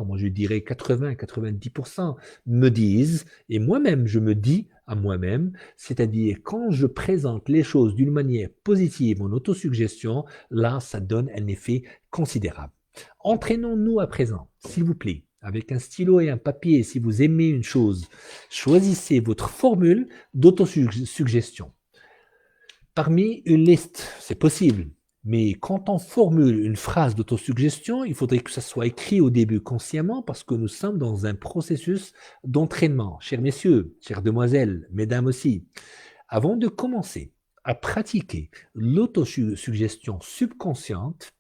moi je dirais 80-90%, me disent, et moi-même je me dis à moi-même, c'est-à-dire quand je présente les choses d'une manière positive en autosuggestion, là ça donne un effet considérable. Entraînons-nous à présent, s'il vous plaît, avec un stylo et un papier, si vous aimez une chose, choisissez votre formule d'autosuggestion. Parmi une liste, c'est possible, mais quand on formule une phrase d'autosuggestion, il faudrait que ça soit écrit au début consciemment parce que nous sommes dans un processus d'entraînement. Chers messieurs, chères demoiselles, mesdames aussi, avant de commencer à pratiquer l'autosuggestion subconsciente,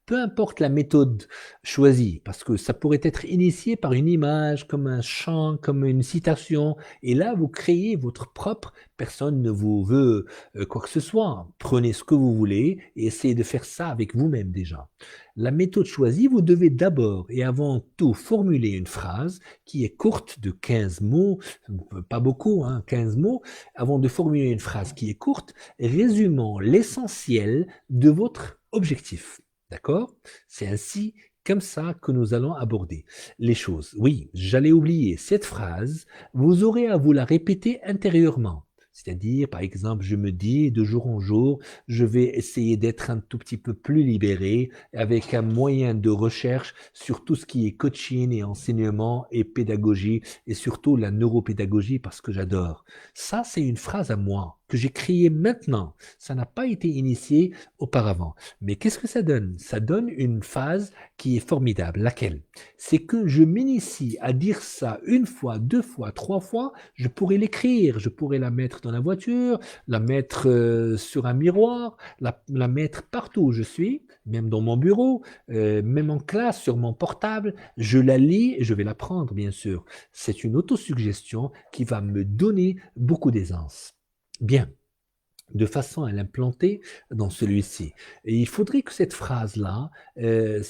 peu importe la méthode choisie, parce que ça pourrait être initié par une image, comme un chant, comme une citation, et là vous créez votre propre, personne ne vous veut quoi que ce soit. Prenez ce que vous voulez et essayez de faire ça avec vous-même déjà. La méthode choisie, vous devez d'abord et avant tout formuler une phrase qui est courte de 15 mots, pas beaucoup, 15 mots, avant de formuler une phrase qui est courte, résumant l'essentiel de votre objectif. D'accord? C'est ainsi, comme ça, que nous allons aborder les choses. Oui, j'allais oublier cette phrase, vous aurez à vous la répéter intérieurement. C'est-à-dire, par exemple, je me dis de jour en jour, je vais essayer d'être un tout petit peu plus libéré avec un moyen de recherche sur tout ce qui est coaching et enseignement et pédagogie et surtout la neuropédagogie parce que j'adore. Ça, c'est une phrase à moi que j'ai créée maintenant. Ça n'a pas été initié auparavant. Mais qu'est-ce que ça donne? Ça donne une phase qui est formidable. Laquelle? C'est que je m'initie à dire ça une fois, deux fois, trois fois. Je pourrais l'écrire, je pourrais la mettre dans la voiture, la mettre sur un miroir, la mettre partout où je suis, même dans mon bureau, même en classe, sur mon portable. Je la lis et je vais la prendre, bien sûr. C'est une autosuggestion qui va me donner beaucoup d'aisance. Bien, de façon à l'implanter dans celui-ci. Et il faudrait que cette phrase-là, elle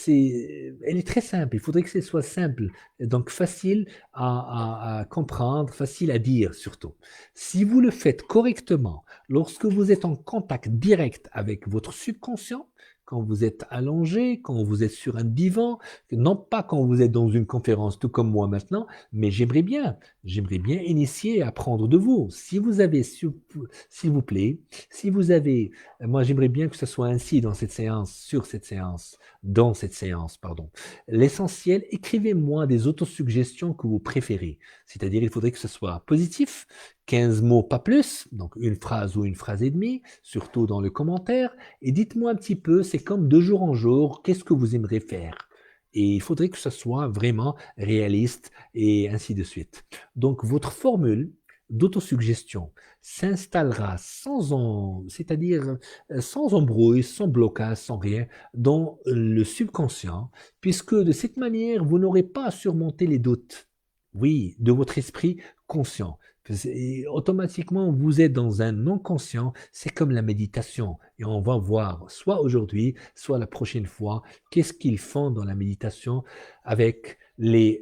est très simple, il faudrait que ce soit simple, donc facile à comprendre, facile à dire surtout. Si vous le faites correctement, lorsque vous êtes en contact direct avec votre subconscient, quand vous êtes allongé, quand vous êtes sur un divan, non pas quand vous êtes dans une conférence, tout comme moi maintenant, mais j'aimerais bien initier et apprendre de vous. Si vous avez, s'il vous plaît, si vous avez, moi j'aimerais bien que ce soit ainsi dans cette séance, sur cette séance, dans cette séance, pardon. L'essentiel, écrivez-moi des autosuggestions que vous préférez. C'est-à-dire, il faudrait que ce soit positif, 15 mots, pas plus, donc une phrase ou une phrase et demie, surtout dans le commentaire, et dites-moi un petit peu, c'est comme de jour en jour, qu'est-ce que vous aimeriez faire? Et il faudrait que ce soit vraiment réaliste et ainsi de suite. Donc, votre formule d'autosuggestion s'installera c'est-à-dire sans embrouille, sans blocage, sans rien, dans le subconscient, puisque de cette manière, vous n'aurez pas à surmonter les doutes, oui, de votre esprit conscient. Et automatiquement, vous êtes dans un non-conscient, c'est comme la méditation. Et on va voir, soit aujourd'hui, soit la prochaine fois, qu'est-ce qu'ils font dans la méditation avec les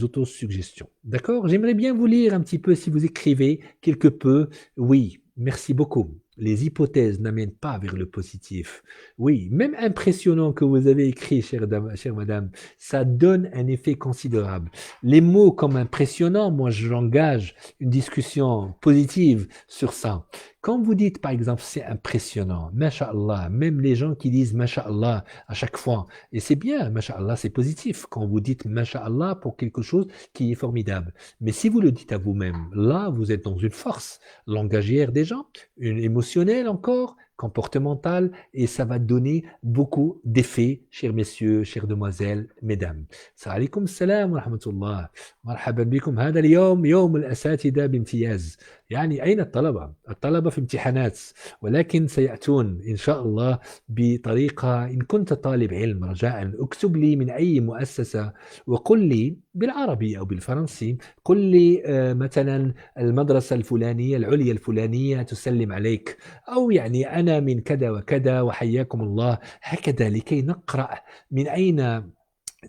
autosuggestions. D'accord? J'aimerais bien vous lire un petit peu, si vous écrivez quelque peu. Oui, merci beaucoup. Les hypothèses n'amènent pas vers le positif. Oui, même impressionnant que vous avez écrit, chère madame, ça donne un effet considérable. Les mots comme impressionnant, moi j'engage une discussion positive sur ça. Quand vous dites par exemple c'est impressionnant, masha'Allah, même les gens qui disent masha'Allah à chaque fois, et c'est bien, masha'Allah c'est positif quand vous dites masha'Allah pour quelque chose qui est formidable. Mais si vous le dites à vous-même, là vous êtes dans une force langagière déjà, une émotionnelle encore, comportementale, et ça va donner beaucoup d'effets, chers messieurs, chères demoiselles, mesdames. السلام عليكم السلام ورحمة الله. مرحبا بكم. هذا اليوم يوم الأساتذة بامتياز. يعني أين الطلبة؟ الطلبة في امتحانات، ولكن سيأتون إن شاء الله بطريقة. إن كنت طالب علم رجاء اكتب لي من أي مؤسسة وقل لي بالعربي أو بالفرنسي، قل لي مثلا المدرسة الفلانية العليا الفلانية تسلم عليك، أو يعني أنا من كذا وكذا وحياكم الله، هكذا لكي نقرأ من أين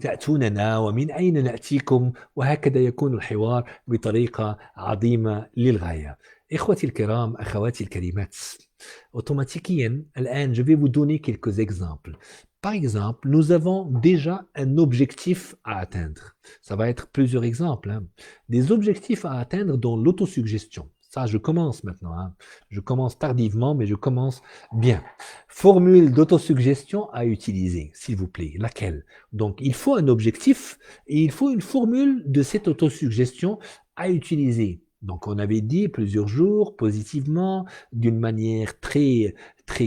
تأتوننا ومن أين نأتيكم، وهكذا يكون الحوار بطريقة عظيمة للغاية. إخوتي الكرام، أخواتي الكريمات، automatiquement, الآن je vais vous donner quelques exemples. Par exemple, nous avons déjà un objectif à atteindre. Ça va être plusieurs exemples, hein. Des objectifs à atteindre dans l'autosuggestion. Ça, je commence maintenant, hein. Je commence tardivement, mais je commence bien. Formule d'autosuggestion à utiliser, s'il vous plaît. Laquelle? Donc, il faut un objectif et il faut une formule de cette autosuggestion à utiliser. Donc, on avait dit plusieurs jours, positivement, d'une manière très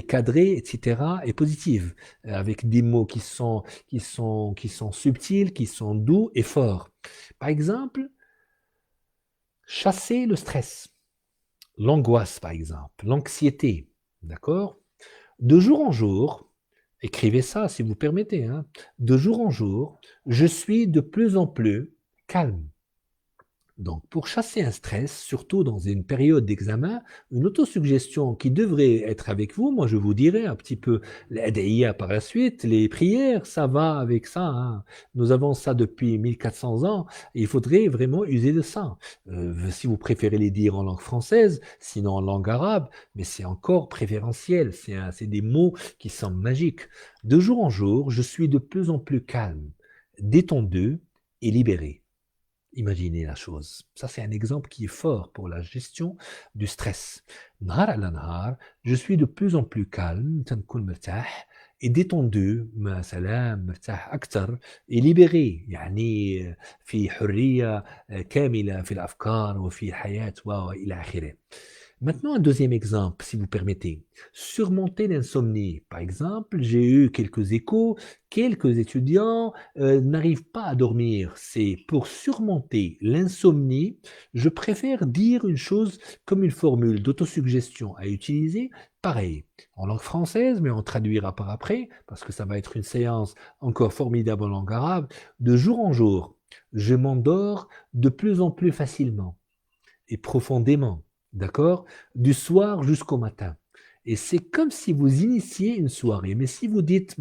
cadrée, etc., et positive, avec des mots qui sont subtils, qui sont doux et forts. Par exemple, chasser le stress, l'angoisse, par exemple, l'anxiété, d'accord? De jour en jour, écrivez ça si vous permettez, hein, de jour en jour, je suis de plus en plus calme. Donc, pour chasser un stress, surtout dans une période d'examen, une autosuggestion qui devrait être avec vous, moi je vous dirais un petit peu l'ad'iyya par la suite, les prières, ça va avec ça, hein. Nous avons ça depuis 1400 ans, et il faudrait vraiment user de ça. Si vous préférez les dire en langue française, sinon en langue arabe, mais c'est encore préférentiel, c'est des mots qui sont magiques. De jour en jour, je suis de plus en plus calme, détendu et libéré. Imaginez la chose. Ça, c'est un exemple qui est fort pour la gestion du stress. نهار على نهار, je suis de plus en plus calme, تنكون مرتاح et détendu, سلام, مرتاح أكثر, et libéré, يعني في حرية كاملة في الأفكار وفي الحياة وإلى آخره. Maintenant, un deuxième exemple, si vous permettez. Surmonter l'insomnie. Par exemple, j'ai eu quelques échos, quelques étudiants n'arrivent pas à dormir. C'est pour surmonter l'insomnie, je préfère dire une chose comme une formule d'autosuggestion à utiliser. Pareil, en langue française, mais on traduira par après, parce que ça va être une séance encore formidable en langue arabe. De jour en jour, je m'endors de plus en plus facilement et profondément. D'accord? Du soir jusqu'au matin. Et c'est comme si vous initiez une soirée. Mais si vous dites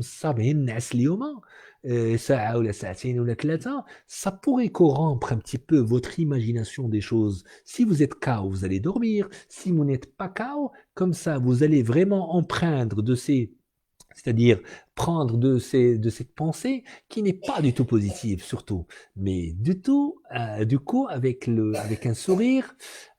ça pourrait corrompre un petit peu votre imagination des choses. Si vous êtes KO, vous allez dormir. Si vous n'êtes pas KO, comme ça, vous allez vraiment empreindre de ces C'est-à-dire prendre de cette pensée qui n'est pas du tout positive surtout, mais du coup avec un sourire,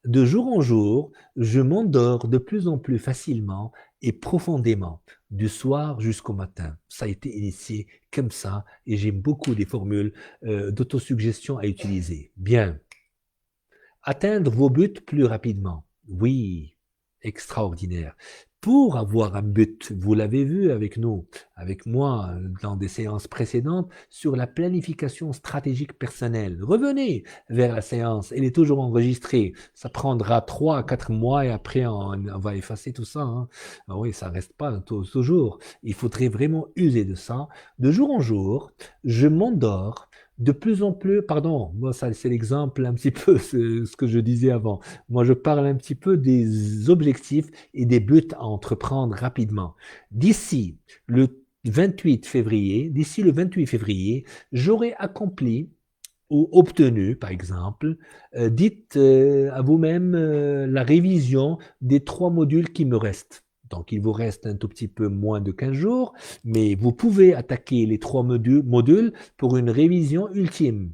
de jour en jour, je m'endors de plus en plus facilement et profondément, du soir jusqu'au matin. Ça a été initié comme ça et j'aime beaucoup les formules d'autosuggestion à utiliser. Bien, atteindre vos buts plus rapidement. Oui, extraordinaire. Pour avoir un but, vous l'avez vu avec nous, avec moi, dans des séances précédentes, sur la planification stratégique personnelle. Revenez vers la séance, elle est toujours enregistrée. Ça prendra 3 à 4 mois et après on va effacer tout ça, hein. Ah oui, ça reste pas toujours. Il faudrait vraiment user de ça. De jour en jour, je m'endors de plus en plus, pardon, moi ça c'est l'exemple un petit peu ce que je disais avant. Moi je parle un petit peu des objectifs et des buts à entreprendre rapidement. D'ici le 28 février, d'ici le 28 février, j'aurai accompli ou obtenu, par exemple, dites à vous-même la révision des 3 modules qui me restent. Donc, il vous reste un tout petit peu moins de 15 jours, mais vous pouvez attaquer les 3 modules pour une révision ultime.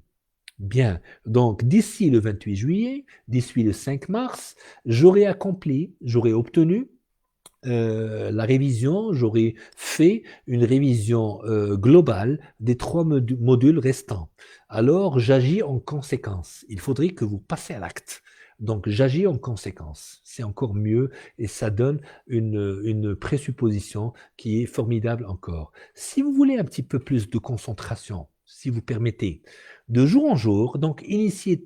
Bien, donc d'ici le 28 juillet, d'ici le 5 mars, j'aurai accompli, j'aurai obtenu la révision, j'aurais fait une révision globale des 3 modules restants. Alors, j'agis en conséquence. Il faudrait que vous passiez à l'acte. Donc, j'agis en conséquence. C'est encore mieux et ça donne une présupposition qui est formidable encore. Si vous voulez un petit peu plus de concentration, si vous permettez, de jour en jour, donc initiez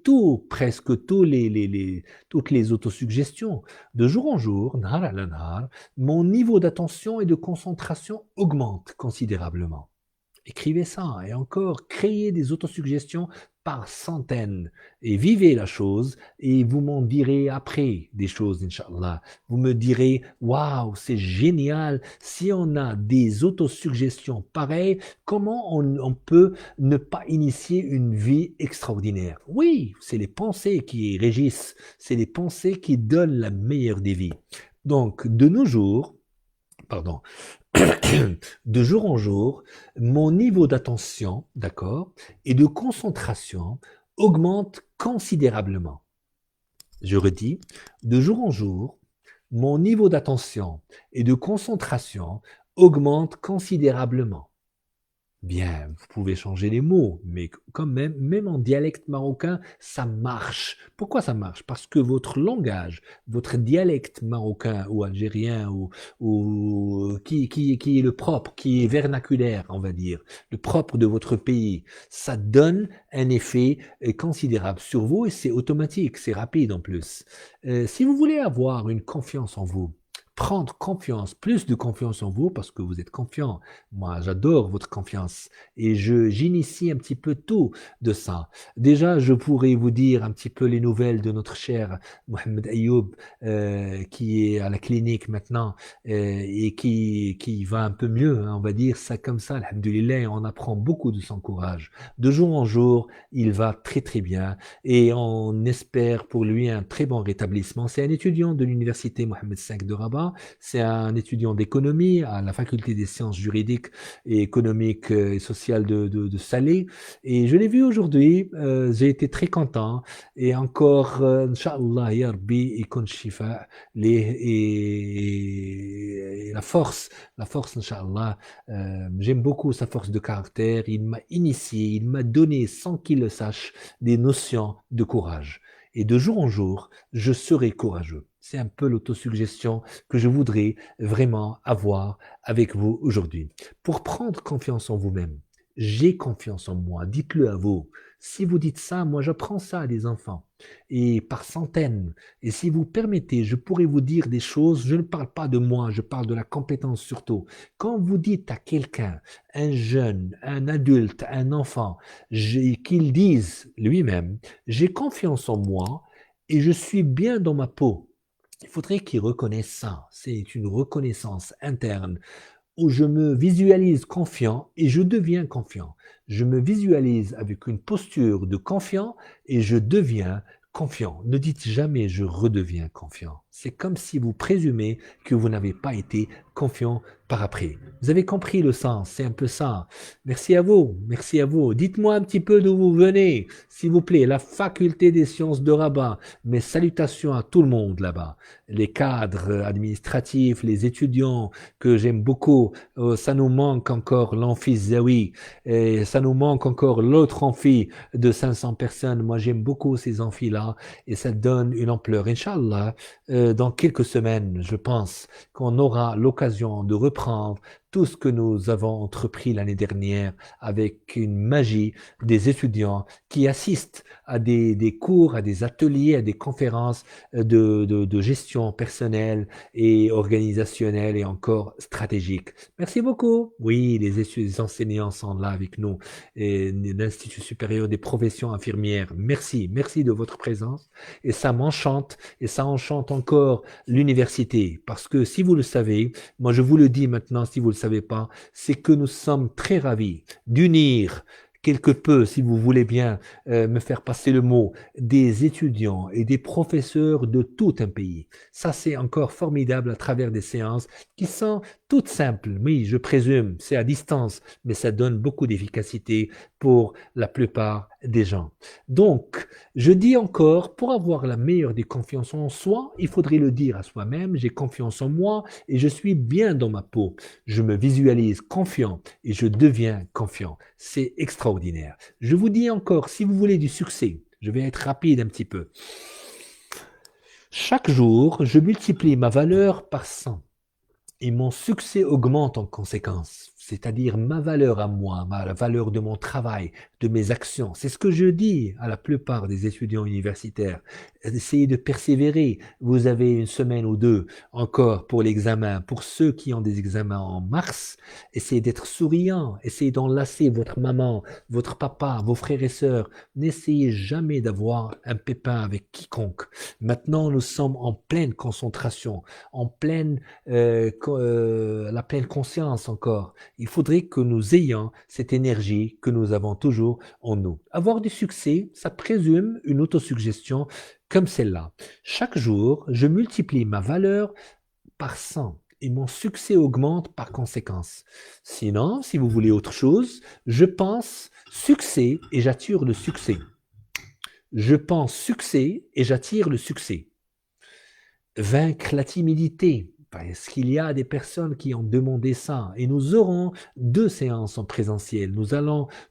presque toutes les autosuggestions. De jour en jour, nahar ala nahar, mon niveau d'attention et de concentration augmente considérablement. Écrivez ça et encore, créez des autosuggestions par centaines et vivez la chose et vous m'en direz après des choses, Inch'Allah. Vous me direz, waouh, c'est génial. Si on a des autosuggestions pareilles, comment on peut ne pas initier une vie extraordinaire? Oui, c'est les pensées qui régissent, c'est les pensées qui donnent la meilleure des vies. Donc, de nos jours, pardon, de jour en jour, mon niveau d'attention, d'accord, et de concentration augmente considérablement. Je redis, de jour en jour, mon niveau d'attention et de concentration augmente considérablement. Bien, vous pouvez changer les mots, mais quand même, même en dialecte marocain, ça marche. Pourquoi ça marche? Parce que votre langage, votre dialecte marocain ou algérien ou qui est le propre, qui est vernaculaire, on va dire, le propre de votre pays, ça donne un effet considérable sur vous et c'est automatique, c'est rapide en plus. Si vous voulez avoir une confiance en vous, prendre confiance, plus de confiance en vous parce que vous êtes confiant. Moi, j'adore votre confiance et j'initie un petit peu tout de ça. Déjà, je pourrais vous dire un petit peu les nouvelles de notre cher Mohamed Ayoub qui est à la clinique maintenant et qui va un peu mieux, hein, on va dire ça comme ça, alhamdoulilah, et on apprend beaucoup de son courage. De jour en jour, il va très très bien et on espère pour lui un très bon rétablissement. C'est un étudiant de l'université Mohamed V de Rabat, c'est un étudiant d'économie à la faculté des sciences juridiques et économiques et sociales de Salé. Et je l'ai vu aujourd'hui, j'ai été très content. Et encore, Inch'Allah, Ya Rabbi, ikun shifa, et la force, Inch'Allah, j'aime beaucoup sa force de caractère. Il m'a initié, il m'a donné, sans qu'il le sache, des notions de courage. Et de jour en jour, je serai courageux. C'est un peu l'autosuggestion que je voudrais vraiment avoir avec vous aujourd'hui. Pour prendre confiance en vous-même, j'ai confiance en moi, dites-le à vous. Si vous dites ça, moi j'apprends ça à des enfants, et par centaines. Et si vous permettez, je pourrais vous dire des choses, je ne parle pas de moi, je parle de la compétence surtout. Quand vous dites à quelqu'un, un jeune, un adulte, un enfant, qu'il dise lui-même, j'ai confiance en moi et je suis bien dans ma peau. Il faudrait qu'il reconnaisse ça. C'est une reconnaissance interne où je me visualise confiant et je deviens confiant. Je me visualise avec une posture de confiant et je deviens confiant. Ne dites jamais je redeviens confiant. C'est comme si vous présumez que vous n'avez pas été confiant par après. Vous avez compris le sens, c'est un peu ça. Merci à vous, merci à vous. Dites-moi un petit peu d'où vous venez, s'il vous plaît. La faculté des sciences de Rabat. Mes salutations à tout le monde là-bas. Les cadres administratifs, les étudiants que j'aime beaucoup. Ça nous manque encore l'amphi Zawi. Et ça nous manque encore l'autre amphi de 500 personnes. Moi, j'aime beaucoup ces amphis-là et ça donne une ampleur. Inch'Allah, dans quelques semaines, je pense qu'on aura l'occasion de reprendre tout ce que nous avons entrepris l'année dernière avec une magie des étudiants qui assistent à des cours, à des ateliers, à des conférences de gestion personnelle et organisationnelle et encore stratégique. Merci beaucoup. Oui, les enseignants sont là avec nous et l'Institut supérieur des professions infirmières. Merci, merci de votre présence et ça m'enchante et ça enchante encore l'université parce que si vous le savez, moi je vous le dis maintenant si vous le savez pas, c'est que nous sommes très ravis d'unir quelque peu, si vous voulez bien me faire passer le mot, des étudiants et des professeurs de tout un pays. Ça, c'est encore formidable à travers des séances qui sont toutes simples. Oui, je présume, c'est à distance, mais ça donne beaucoup d'efficacité pour la plupart des gens. Donc, je dis encore, pour avoir la meilleure des confiances en soi, il faudrait le dire à soi-même, j'ai confiance en moi et je suis bien dans ma peau. Je me visualise confiant et je deviens confiant. C'est extraordinaire. Je vous dis encore, si vous voulez du succès, je vais être rapide un petit peu. Chaque jour, je multiplie ma valeur par 100 et mon succès augmente en conséquence, c'est-à-dire ma valeur à moi, la valeur de mon travail, de mes actions. C'est ce que je dis à la plupart des étudiants universitaires. Essayez de persévérer. Vous avez une semaine ou deux encore pour l'examen. Pour ceux qui ont des examens en mars, essayez d'être souriant. Essayez d'enlacer votre maman, votre papa, vos frères et sœurs. N'essayez jamais d'avoir un pépin avec quiconque. Maintenant, nous sommes en pleine concentration, en pleine la pleine conscience encore. Il faudrait que nous ayons cette énergie que nous avons toujours en nous. Avoir du succès, ça présume une autosuggestion comme celle-là. Chaque jour, je multiplie ma valeur par 100 et mon succès augmente par conséquence. Sinon, si vous voulez autre chose, je pense succès et j'attire le succès. Je pense succès et j'attire le succès. Vaincre la timidité. Parce qu'il y a des personnes qui ont demandé ça et nous aurons 2 séances en présentiel.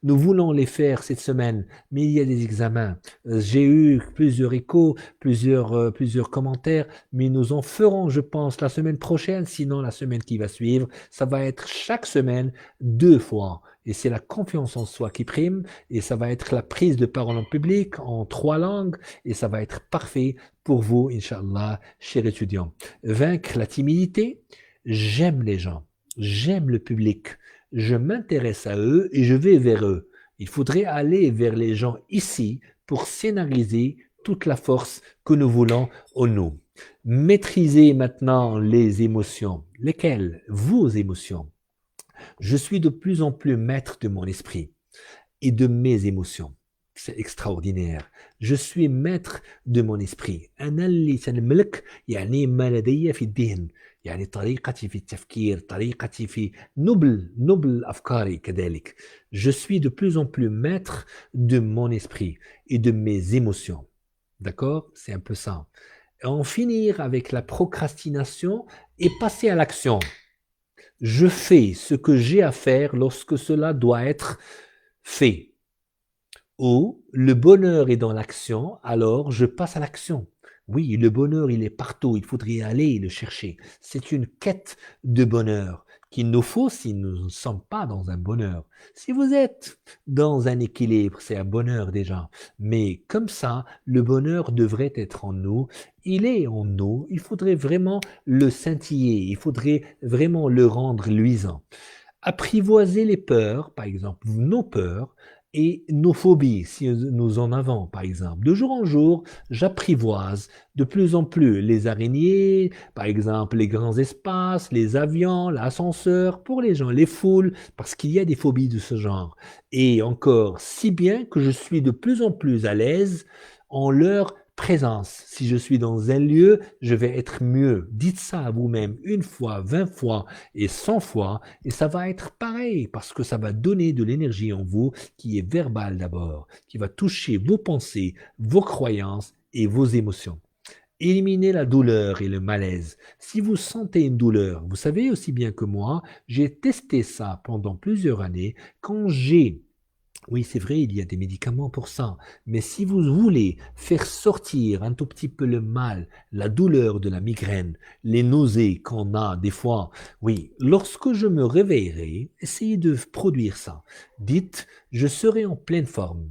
Nous voulons les faire cette semaine, mais il y a des examens. J'ai eu plusieurs échos, plusieurs commentaires, mais nous en ferons, je pense, la semaine prochaine, sinon la semaine qui va suivre. Ça va être chaque semaine 2 fois. Et c'est la confiance en soi qui prime et ça va être la prise de parole en public en 3 langues et ça va être parfait pour vous, Inch'Allah, chers étudiants. Vaincre la timidité, j'aime les gens, j'aime le public, je m'intéresse à eux et je vais vers eux. Il faudrait aller vers les gens ici pour scénariser toute la force que nous voulons en nous. Maîtrisez maintenant les émotions. Lesquelles? Vos émotions. Je suis de plus en plus maître de mon esprit et de mes émotions. C'est extraordinaire. Je suis maître de mon esprit. أنا اللي تنملك يعني ما لدي في الذهن. يعني طريقتي في التفكير، طريقتي في نبل أفكاري كذلك. Je suis de plus en plus maître de mon esprit et de mes émotions. D'accord? C'est un peu ça. Et en finir avec la procrastination et passer à l'action. Je fais ce que j'ai à faire lorsque cela doit être fait. Ou le bonheur est dans l'action, alors je passe à l'action. Oui, le bonheur, il est partout, il faudrait aller le chercher. C'est une quête de bonheur qu'il nous faut si nous ne sommes pas dans un bonheur. Si vous êtes dans un équilibre, c'est un bonheur déjà. Mais comme ça, le bonheur devrait être en nous. Il est en nous, il faudrait vraiment le scintiller, il faudrait vraiment le rendre luisant. Apprivoiser les peurs, par exemple, nos peurs, et nos phobies, si nous en avons, par exemple. De jour en jour, j'apprivoise de plus en plus les araignées, par exemple, les grands espaces, les avions, l'ascenseur, pour les gens, les foules, parce qu'il y a des phobies de ce genre. Et encore, si bien que je suis de plus en plus à l'aise en leur présence. Si je suis dans un lieu, je vais être mieux. Dites ça à vous-même une fois, 20 fois et 100 fois et ça va être pareil parce que ça va donner de l'énergie en vous qui est verbale d'abord, qui va toucher vos pensées, vos croyances et vos émotions. Éliminez la douleur et le malaise. Si vous sentez une douleur, vous savez aussi bien que moi, j'ai testé ça pendant plusieurs années quand j'ai oui, c'est vrai, il y a des médicaments pour ça. Mais si vous voulez faire sortir un tout petit peu le mal, la douleur de la migraine, les nausées qu'on a des fois, oui, lorsque je me réveillerai, essayez de produire ça. Dites, je serai en pleine forme.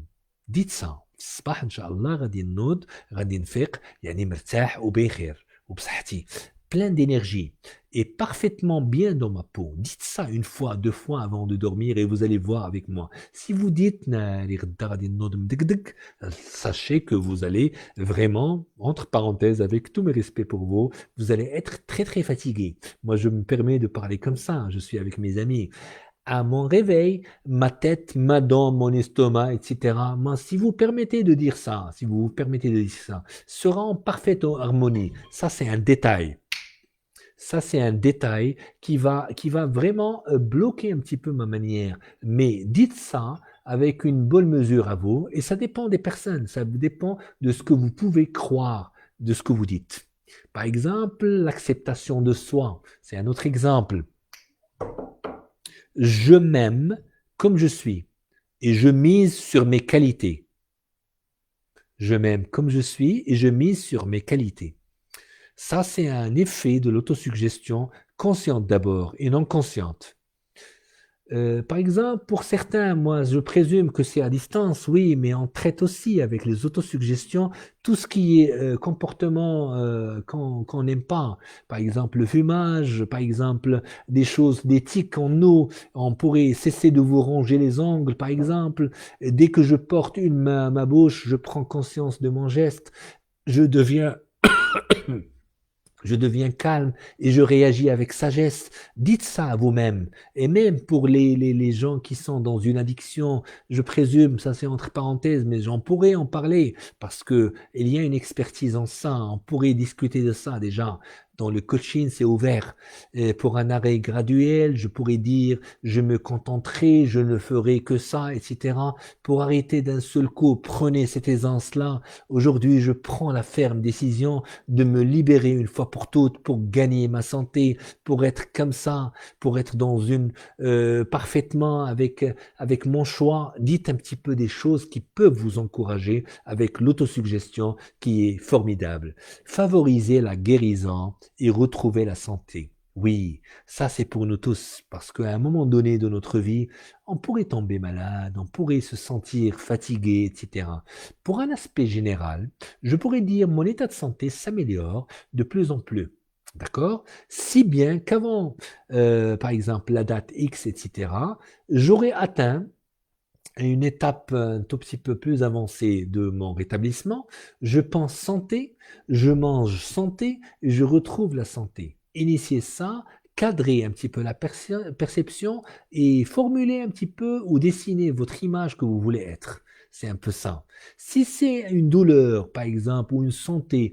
Dites ça. الصباح ان شاء الله غادي نوض غادي نفيق يعني مرتاح وبخير وبصحتي plein d'énergie et parfaitement bien dans ma peau. Dites ça une fois, deux fois avant de dormir et vous allez voir avec moi. Si vous dites sachez que vous allez vraiment, entre parenthèses, avec tous mes respects pour vous, vous allez être très très fatigué. Moi, je me permets de parler comme ça. Je suis avec mes amis. À mon réveil, ma tête, ma dent, mon estomac, etc. Moi, si vous permettez de dire ça, si vous vous permettez de dire ça, sera en parfaite harmonie. Ça, c'est un détail. Ça, c'est un détail qui va vraiment bloquer un petit peu ma manière. Mais dites ça avec une bonne mesure à vous, et ça dépend des personnes, ça dépend de ce que vous pouvez croire, de ce que vous dites. Par exemple, l'acceptation de soi, c'est un autre exemple. Je m'aime comme je suis, et je mise sur mes qualités. Je m'aime comme je suis, et je mise sur mes qualités. Ça, c'est un effet de l'autosuggestion consciente d'abord et non consciente. Par exemple, pour certains, moi, je présume que c'est à distance, oui, mais on traite aussi avec les autosuggestions tout ce qui est comportement qu'on n'aime pas. Par exemple, le fumage, par exemple, des choses d'éthique en nous. On pourrait cesser de vous ronger les ongles, par exemple. Dès que je porte une main à ma bouche, je prends conscience de mon geste. Je deviens calme et je réagis avec sagesse. Dites ça à vous-même. Et même pour les gens qui sont dans une addiction, je présume, ça c'est entre parenthèses, mais j'en pourrais en parler parce que il y a une expertise en ça. On pourrait discuter de ça déjà. Dans le coaching, c'est ouvert. Et pour un arrêt graduel, je pourrais dire, je me contenterai, je ne ferai que ça, etc. Pour arrêter d'un seul coup, prenez cette aisance-là. Aujourd'hui, je prends la ferme décision de me libérer une fois pour toutes, pour gagner ma santé, pour être comme ça, pour être dans une parfaitement avec mon choix. Dites un petit peu des choses qui peuvent vous encourager avec l'autosuggestion qui est formidable. Favorisez la guérison et retrouver la santé. Oui, ça c'est pour nous tous, parce qu'à un moment donné de notre vie, on pourrait tomber malade, on pourrait se sentir fatigué, etc. Pour un aspect général, je pourrais dire mon état de santé s'améliore de plus en plus. D'accord? Si bien qu'avant, par exemple, la date X, etc., j'aurais atteint une étape un tout petit peu plus avancée de mon rétablissement. Je pense santé, je mange santé, et je retrouve la santé. Initier ça, cadrer un petit peu la perception et formuler un petit peu ou dessiner votre image que vous voulez être. C'est un peu ça. Si c'est une douleur, par exemple, ou une santé,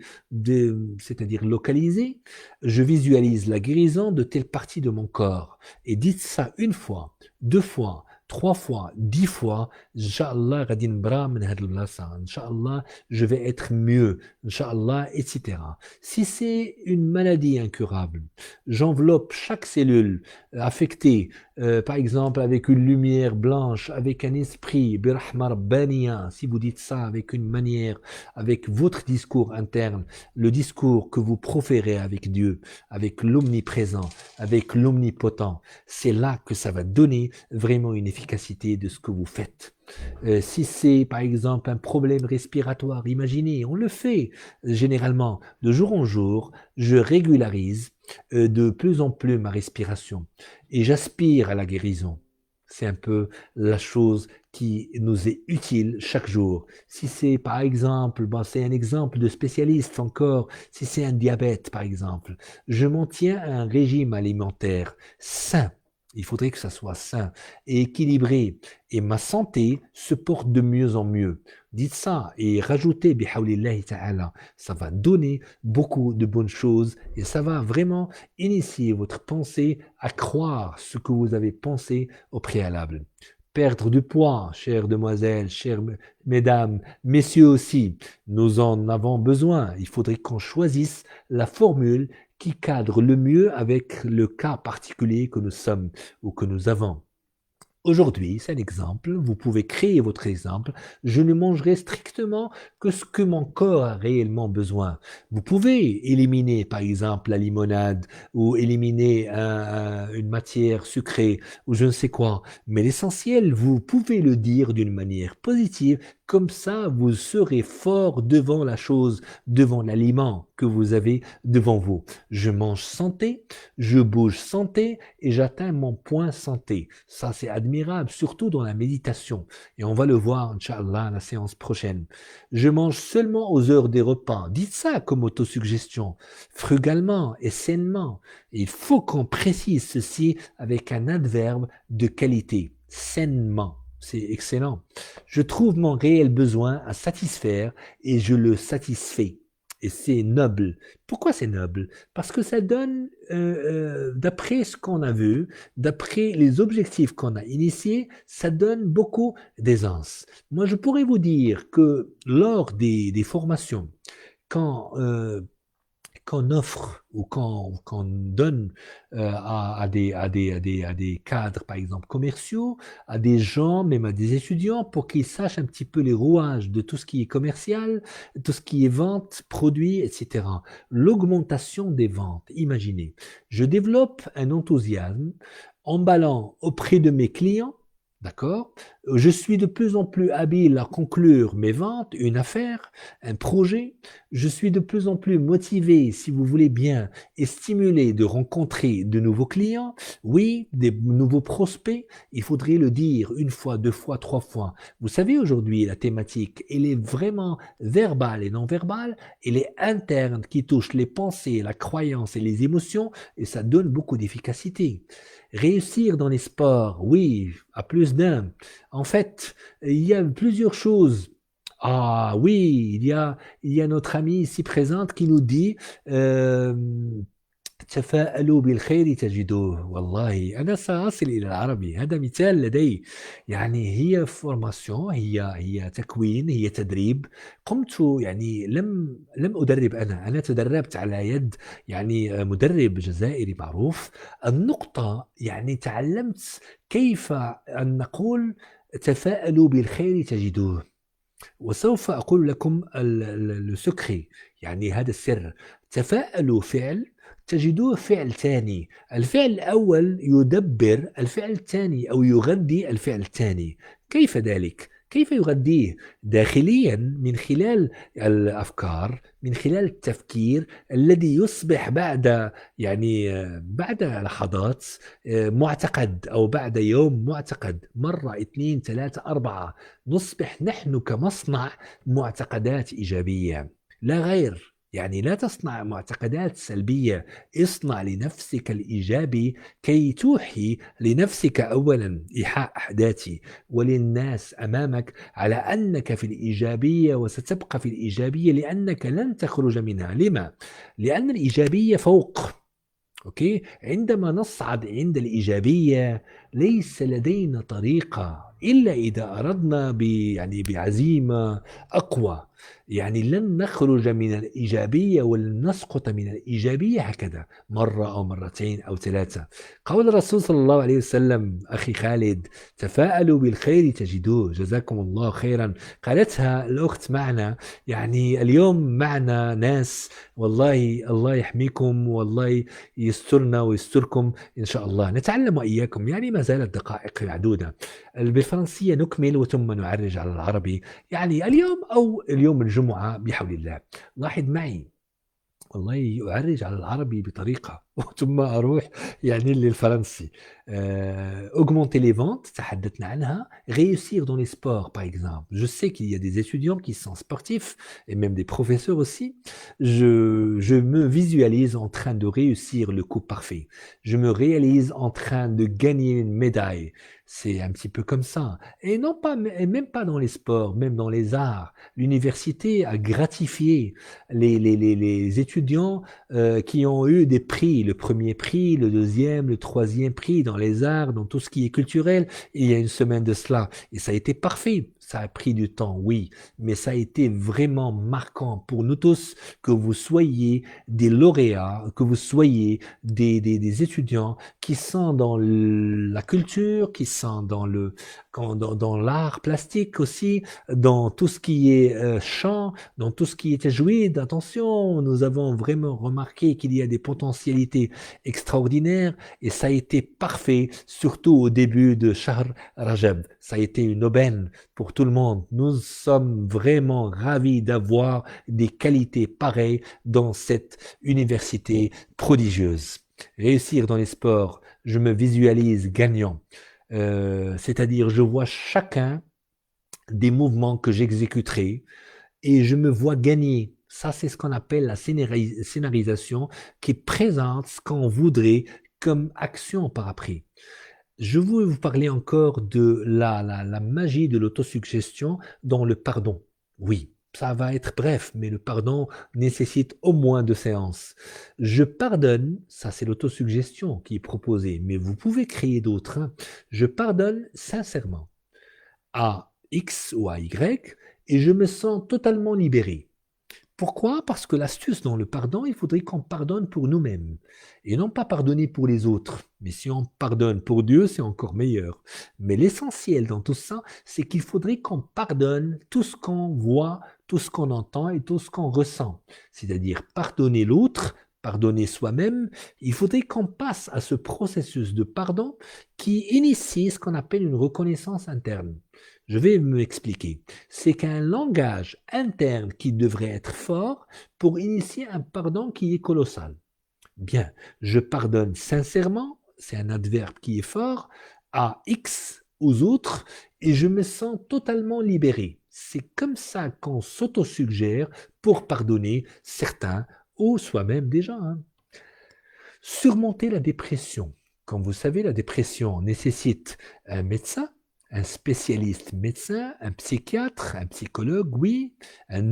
c'est-à-dire localisée, je visualise la guérison de telle partie de mon corps. Et dites ça une fois, deux fois, 3 fois, 10 fois, Inch'Allah, غادي نبرى من هاد البلاصة. Inch'Allah, je vais être mieux. Inch'Allah, etc. Si c'est une maladie incurable, j'enveloppe chaque cellule affectée, par exemple avec une lumière blanche, avec un esprit, birahma rabbaniya, si vous dites ça avec une manière, avec votre discours interne, le discours que vous proférez avec Dieu, avec l'omniprésent, avec l'omnipotent, c'est là que ça va donner vraiment une efficacité de ce que vous faites. Si c'est par exemple un problème respiratoire, imaginez, on le fait généralement de jour en jour, je régularise de plus en plus ma respiration et j'aspire à la guérison. C'est un peu la chose qui nous est utile chaque jour. Si c'est par exemple, c'est un exemple de spécialiste encore, si c'est un diabète par exemple, je maintiens un régime alimentaire sain Il faudrait que ça soit sain et équilibré. Et ma santé se porte de mieux en mieux. Dites ça et rajoutez bihawlillahi ta'ala. Ça va donner beaucoup de bonnes choses et ça va vraiment initier votre pensée à croire ce que vous avez pensé au préalable. Perdre du poids, chères demoiselles, chères mesdames, messieurs aussi, nous en avons besoin. Il faudrait qu'on choisisse la formule qui cadre le mieux avec le cas particulier que nous sommes ou que nous avons. Aujourd'hui, c'est un exemple, vous pouvez créer votre exemple. Je ne mangerai strictement que ce que mon corps a réellement besoin. Vous pouvez éliminer, par exemple, la limonade ou éliminer une matière sucrée ou je ne sais quoi. Mais l'essentiel, vous pouvez le dire d'une manière positive. Comme ça, vous serez fort devant la chose, devant l'aliment que vous avez devant vous. Je mange santé, je bouge santé et j'atteins mon point santé. Ça, c'est admirable, surtout dans la méditation. Et on va le voir, Inch'Allah, la séance prochaine. Je mange seulement aux heures des repas. Dites ça comme autosuggestion, frugalement et sainement. Et il faut qu'on précise ceci avec un adverbe de qualité, sainement. C'est excellent. Je trouve mon réel besoin à satisfaire et je le satisfais. Et c'est noble. Pourquoi c'est noble? Parce que ça donne, d'après ce qu'on a vu, d'après les objectifs qu'on a initiés, ça donne beaucoup d'aisance. Moi, je pourrais vous dire que lors des formations, quand qu'on offre ou qu'on donne à des cadres, par exemple, commerciaux, à des gens, même à des étudiants, pour qu'ils sachent un petit peu les rouages de tout ce qui est commercial, tout ce qui est vente, produits, etc. L'augmentation des ventes, imaginez, je développe un enthousiasme emballant auprès de mes clients. D'accord? Je suis de plus en plus habile à conclure mes ventes, une affaire, un projet. Je suis de plus en plus motivé, si vous voulez bien, et stimulé de rencontrer de nouveaux clients. Oui, des nouveaux prospects. Il faudrait le dire une fois, deux fois, trois fois. Vous savez, aujourd'hui, la thématique, elle est vraiment verbale et non verbale. Elle est interne, qui touche les pensées, la croyance et les émotions, et ça donne beaucoup d'efficacité. Réussir dans les sports, oui, à plus d'un. En fait, il y a plusieurs choses. Ah oui, il y a notre amie ici présente qui nous dit تفاءلوا بالخير تجدوه. والله أنا سأصل إلى العربي، هذا مثال لدي. يعني هي فورماسيون، هي تكوين، هي تدريب. قمت يعني لم أدرب أنا تدربت على يد يعني مدرب جزائري معروف. النقطة يعني تعلمت كيف أن نقول تفاءلوا بالخير تجدوه. وسوف أقول لكم السكري، يعني هذا السر. تفاءلوا فعل، تجدوه فعل ثاني. الفعل الأول يدبر الفعل الثاني أو يغذي الفعل الثاني. كيف ذلك؟ كيف يغذيه؟ داخليا من خلال الأفكار، من خلال التفكير الذي يصبح بعد يعني بعد لحظات معتقد أو بعد يوم معتقد، مرة اثنين ثلاثة أربعة نصبح نحن كمصنع معتقدات إيجابية لا غير. يعني لا تصنع معتقدات سلبية، اصنع لنفسك الإيجابي كي توحي لنفسك أولا إيحاء ذاتي وللناس أمامك على أنك في الإيجابية وستبقى في الإيجابية لأنك لن تخرج منها. لما؟ لأن الإيجابية فوق. أوكي؟ عندما نصعد عند الإيجابية ليس لدينا طريقة إلا إذا أردنا يعني بعزيمة أقوى. يعني لن نخرج من الإيجابية ولن نسقط من الإيجابية هكذا مرة أو مرتين أو ثلاثة. قول الرسول صلى الله عليه وسلم أخي خالد: تفاءلوا بالخير تجدوه. جزاكم الله خيرا. قالتها الأخت معنا. يعني اليوم معنا ناس والله الله يحميكم والله يسترنا ويستركم إن شاء الله. نتعلم وإياكم، يعني ما زالت دقائق معدودة. بالفرنسية نكمل وثم نعرج على العربي. يعني اليوم أو اليوم الجمعة بحول الله. لاحظ معي، والله أعرج على العربي بطريقة ثم أروح يعني للفرنسي. Augmenter les ventes تحدثنا عنها. Réussir dans les sports par exemple. Je sais qu'il y a des étudiants qui sont sportifs et même des professeurs aussi. Je me visualise en train de réussir le coup parfait. Je me réalise en train de gagner une médaille. C'est un petit peu comme ça. Et non pas, et même pas dans les sports, même dans les arts. L'université a gratifié les étudiants qui ont eu des prix, le premier prix, le deuxième, le troisième prix dans les arts, dans tout ce qui est culturel, il y a une semaine de cela. Et ça a été parfait. Ça a pris du temps, oui, mais ça a été vraiment marquant pour nous tous que vous soyez des lauréats, que vous soyez des étudiants qui sont dans la culture, qui sont dans l'art plastique aussi, dans tout ce qui est chant, dans tout ce qui était joué. Attention, nous avons vraiment remarqué qu'il y a des potentialités extraordinaires et ça a été parfait, surtout au début de Shahr Rajab. Ça a été une aubaine pour tout le monde. Nous sommes vraiment ravis d'avoir des qualités pareilles dans cette université prodigieuse. Réussir dans les sports, je me visualise gagnant. C'est-à-dire, je vois chacun des mouvements que j'exécuterai et je me vois gagner. Ça, c'est ce qu'on appelle la scénarisation qui présente ce qu'on voudrait comme action par après. Je veux vous parler encore de la magie de l'autosuggestion dans le pardon. Oui, ça va être bref, mais le pardon nécessite au moins 2 séances. Je pardonne, ça c'est l'autosuggestion qui est proposée, mais vous pouvez créer d'autres. Hein. Je pardonne sincèrement à X ou à Y et je me sens totalement libéré. Pourquoi? Parce que l'astuce dans le pardon, il faudrait qu'on pardonne pour nous-mêmes et non pas pardonner pour les autres. Mais si on pardonne pour Dieu, c'est encore meilleur. Mais l'essentiel dans tout ça, c'est qu'il faudrait qu'on pardonne tout ce qu'on voit, tout ce qu'on entend et tout ce qu'on ressent. C'est-à-dire pardonner l'autre, pardonner soi-même. Il faudrait qu'on passe à ce processus de pardon qui initie ce qu'on appelle une reconnaissance interne. Je vais m'expliquer. C'est qu'un langage interne qui devrait être fort pour initier un pardon qui est colossal. Bien, je pardonne sincèrement, c'est un adverbe qui est fort, à X, aux autres, et je me sens totalement libéré. C'est comme ça qu'on s'autosuggère pour pardonner certains ou soi-même déjà. Hein. Surmonter la dépression. Comme vous savez, la dépression nécessite un médecin, un spécialiste médecin, un psychiatre, un psychologue, oui, un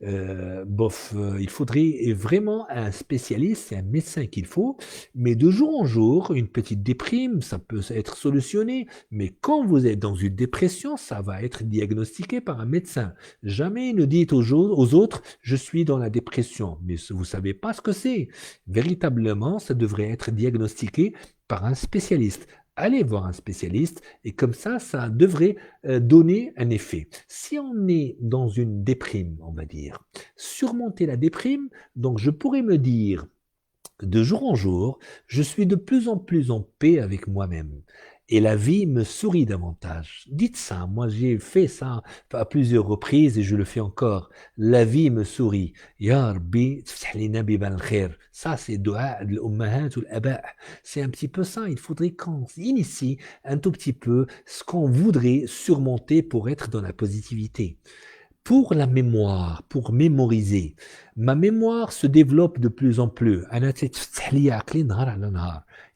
il faudrait vraiment un spécialiste, c'est un médecin qu'il faut, mais de jour en jour, une petite déprime, ça peut être solutionné, mais quand vous êtes dans une dépression, ça va être diagnostiqué par un médecin. Jamais ne dites aux autres, je suis dans la dépression, mais vous ne savez pas ce que c'est. Véritablement, ça devrait être diagnostiqué par un spécialiste. Allez voir un spécialiste et comme ça devrait donner un effet. Si on est dans une déprime, on va dire, surmonter la déprime, donc je pourrais me dire, de jour en jour, je suis de plus en plus en paix avec moi-même. Et la vie me sourit davantage. Dites ça, moi j'ai fait ça à plusieurs reprises et je le fais encore. La vie me sourit. Ya Rabbi, tftah lina biban al-khair. Ça c'est dua de l'ummahat ou l'aba. C'est un petit peu ça. Il faudrait qu'on initie un tout petit peu ce qu'on voudrait surmonter pour être dans la positivité. Pour la mémoire, pour mémoriser, ma mémoire se développe de plus en plus.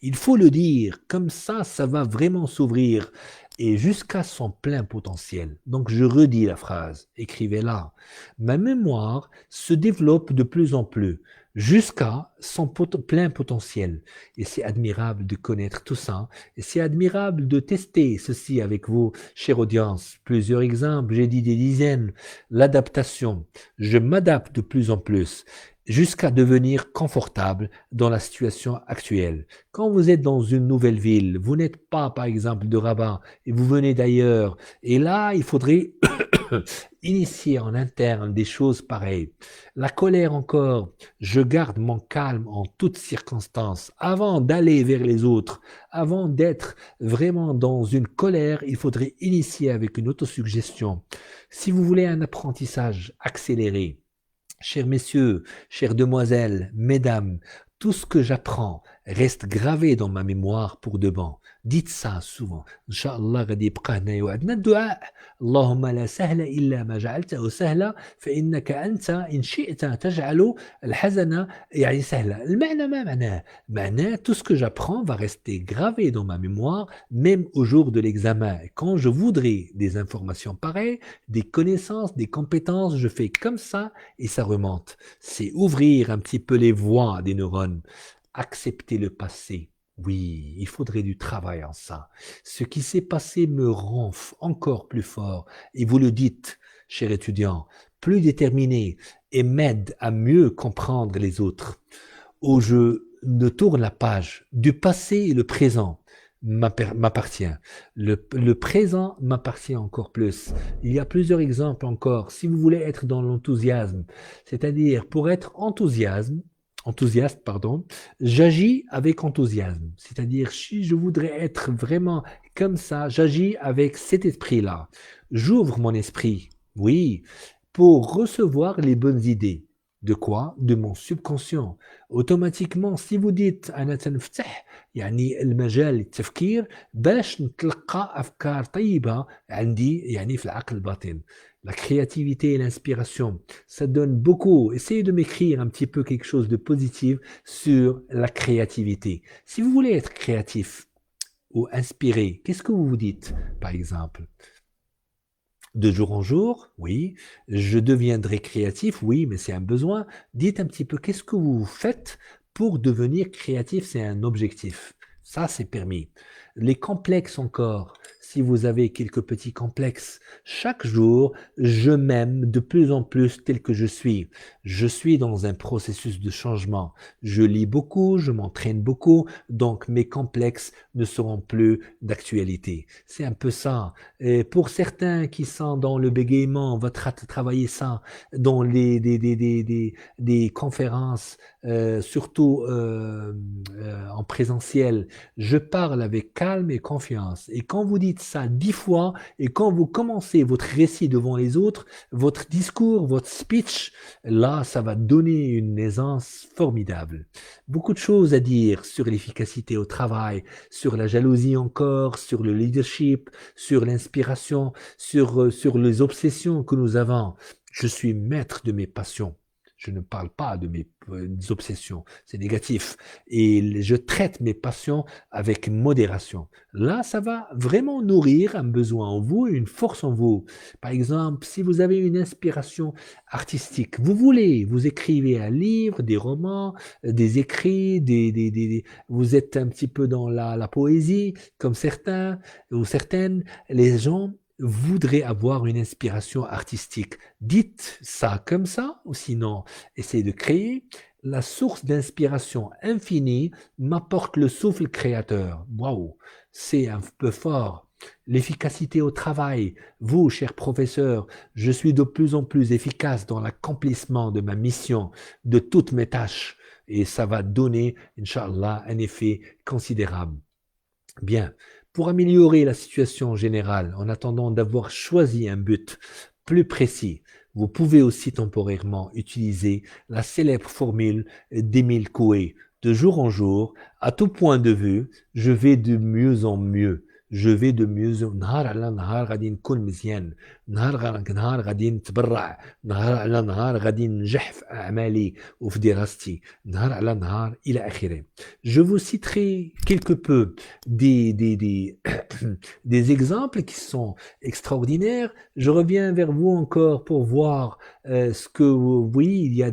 Il faut le dire, comme ça va vraiment s'ouvrir et jusqu'à son plein potentiel. Donc je redis la phrase, écrivez-la. Ma mémoire se développe de plus en plus jusqu'à son plein potentiel. Et c'est admirable de connaître tout ça. Et c'est admirable de tester ceci avec vous, chère audience. Plusieurs exemples, j'ai dit des dizaines. L'adaptation. Je m'adapte de plus en plus jusqu'à devenir confortable dans la situation actuelle. Quand vous êtes dans une nouvelle ville, vous n'êtes pas par exemple de Rabat et vous venez d'ailleurs, et là il faudrait initier en interne des choses pareilles. La colère encore, je garde mon calme en toutes circonstances. Avant d'aller vers les autres, avant d'être vraiment dans une colère, il faudrait initier avec une autosuggestion. Si vous voulez un apprentissage accéléré, Chers messieurs, chères demoiselles, mesdames, tout ce que j'apprends reste gravé dans ma mémoire pour de bon. Dites ça souvent. Inch'Allah, غادي يبقى هنايا وعندنا الدعاء. اللهم لا سهل إلا ما جعلته سهلا فإنك أنت إن شئت تجعل الحزن يعني سهلا. المعنى ما معناه؟ معناه tout ce que j'apprends va rester gravé dans ma mémoire même au jour de l'examen. Et quand je voudrais des informations pareilles, des connaissances, des compétences, je fais comme ça et ça remonte. C'est ouvrir un petit peu les voies des neurones, accepter le passé. Oui, il faudrait du travail en ça. Ce qui s'est passé me rend encore plus fort. Et vous le dites, cher étudiant, plus déterminé et m'aide à mieux comprendre les autres. Où je ne tourne la page du passé et le présent m'appartient. Le présent m'appartient encore plus. Il y a plusieurs exemples encore. Si vous voulez être dans l'enthousiasme, c'est-à-dire pour être enthousiaste, j'agis avec enthousiasme. C'est-à-dire si je voudrais être vraiment comme ça, j'agis avec cet esprit-là. J'ouvre mon esprit, oui, pour recevoir les bonnes idées. De quoi? De mon subconscient. Automatiquement, si vous dites أنا تنفتح يعني المجال للتفكير باش نتلقى أفكار طيبة عندي يعني في العقل الباطن. La créativité et l'inspiration, ça donne beaucoup. Essayez de m'écrire un petit peu quelque chose de positif sur la créativité. Si vous voulez être créatif ou inspiré, qu'est-ce que vous vous dites, par exemple? De jour en jour, oui. Je deviendrai créatif, oui, mais c'est un besoin. Dites un petit peu, qu'est-ce que vous faites pour devenir créatif? C'est un objectif. Ça, c'est permis. Les complexes encore, si vous avez quelques petits complexes, chaque jour, je m'aime de plus en plus tel que je suis. Je suis dans un processus de changement. Je lis beaucoup, je m'entraîne beaucoup, donc mes complexes ne seront plus d'actualité. C'est un peu ça. Et pour certains qui sont dans le bégaiement, on va travailler ça dans des conférences, surtout en présentiel. Je parle avec calme et confiance. Et quand vous dites ça 10 fois, et quand vous commencez votre récit devant les autres, votre discours, votre speech, là, ça va donner une aisance formidable. Beaucoup de choses à dire sur l'efficacité au travail, sur la jalousie encore, sur le leadership, sur l'inspiration, sur les obsessions que nous avons. Je suis maître de mes passions. Je ne parle pas de mes obsessions, c'est négatif. Et je traite mes passions avec modération. Là, ça va vraiment nourrir un besoin en vous, une force en vous. Par exemple, si vous avez une inspiration artistique, vous écrivez un livre, des romans, des écrits, vous êtes un petit peu dans la poésie, comme certains ou certaines, les gens voudraient avoir une inspiration artistique. Dites ça comme ça, ou sinon, essayez de créer. La source d'inspiration infinie m'apporte le souffle créateur. Waouh, c'est un peu fort. L'efficacité au travail. Vous, cher professeur, je suis de plus en plus efficace dans l'accomplissement de ma mission, de toutes mes tâches. Et ça va donner, Inch'Allah, un effet considérable. Bien. Pour améliorer la situation générale, en attendant d'avoir choisi un but plus précis, vous pouvez aussi temporairement utiliser la célèbre formule d'Émile Coué. De jour en jour, à tout point de vue, je vais de mieux en mieux. Je vais de mieux en نهار على نهار غادي نكون مزيان نهار غادي نتبرع نهار على نهار غادي ننجح في أعمالي وفي دراستي نهار على نهار إلى آخره. Je vous citerai quelque peu des exemples qui sont extraordinaires. Je reviens vers vous encore pour voir ce que oui, il y a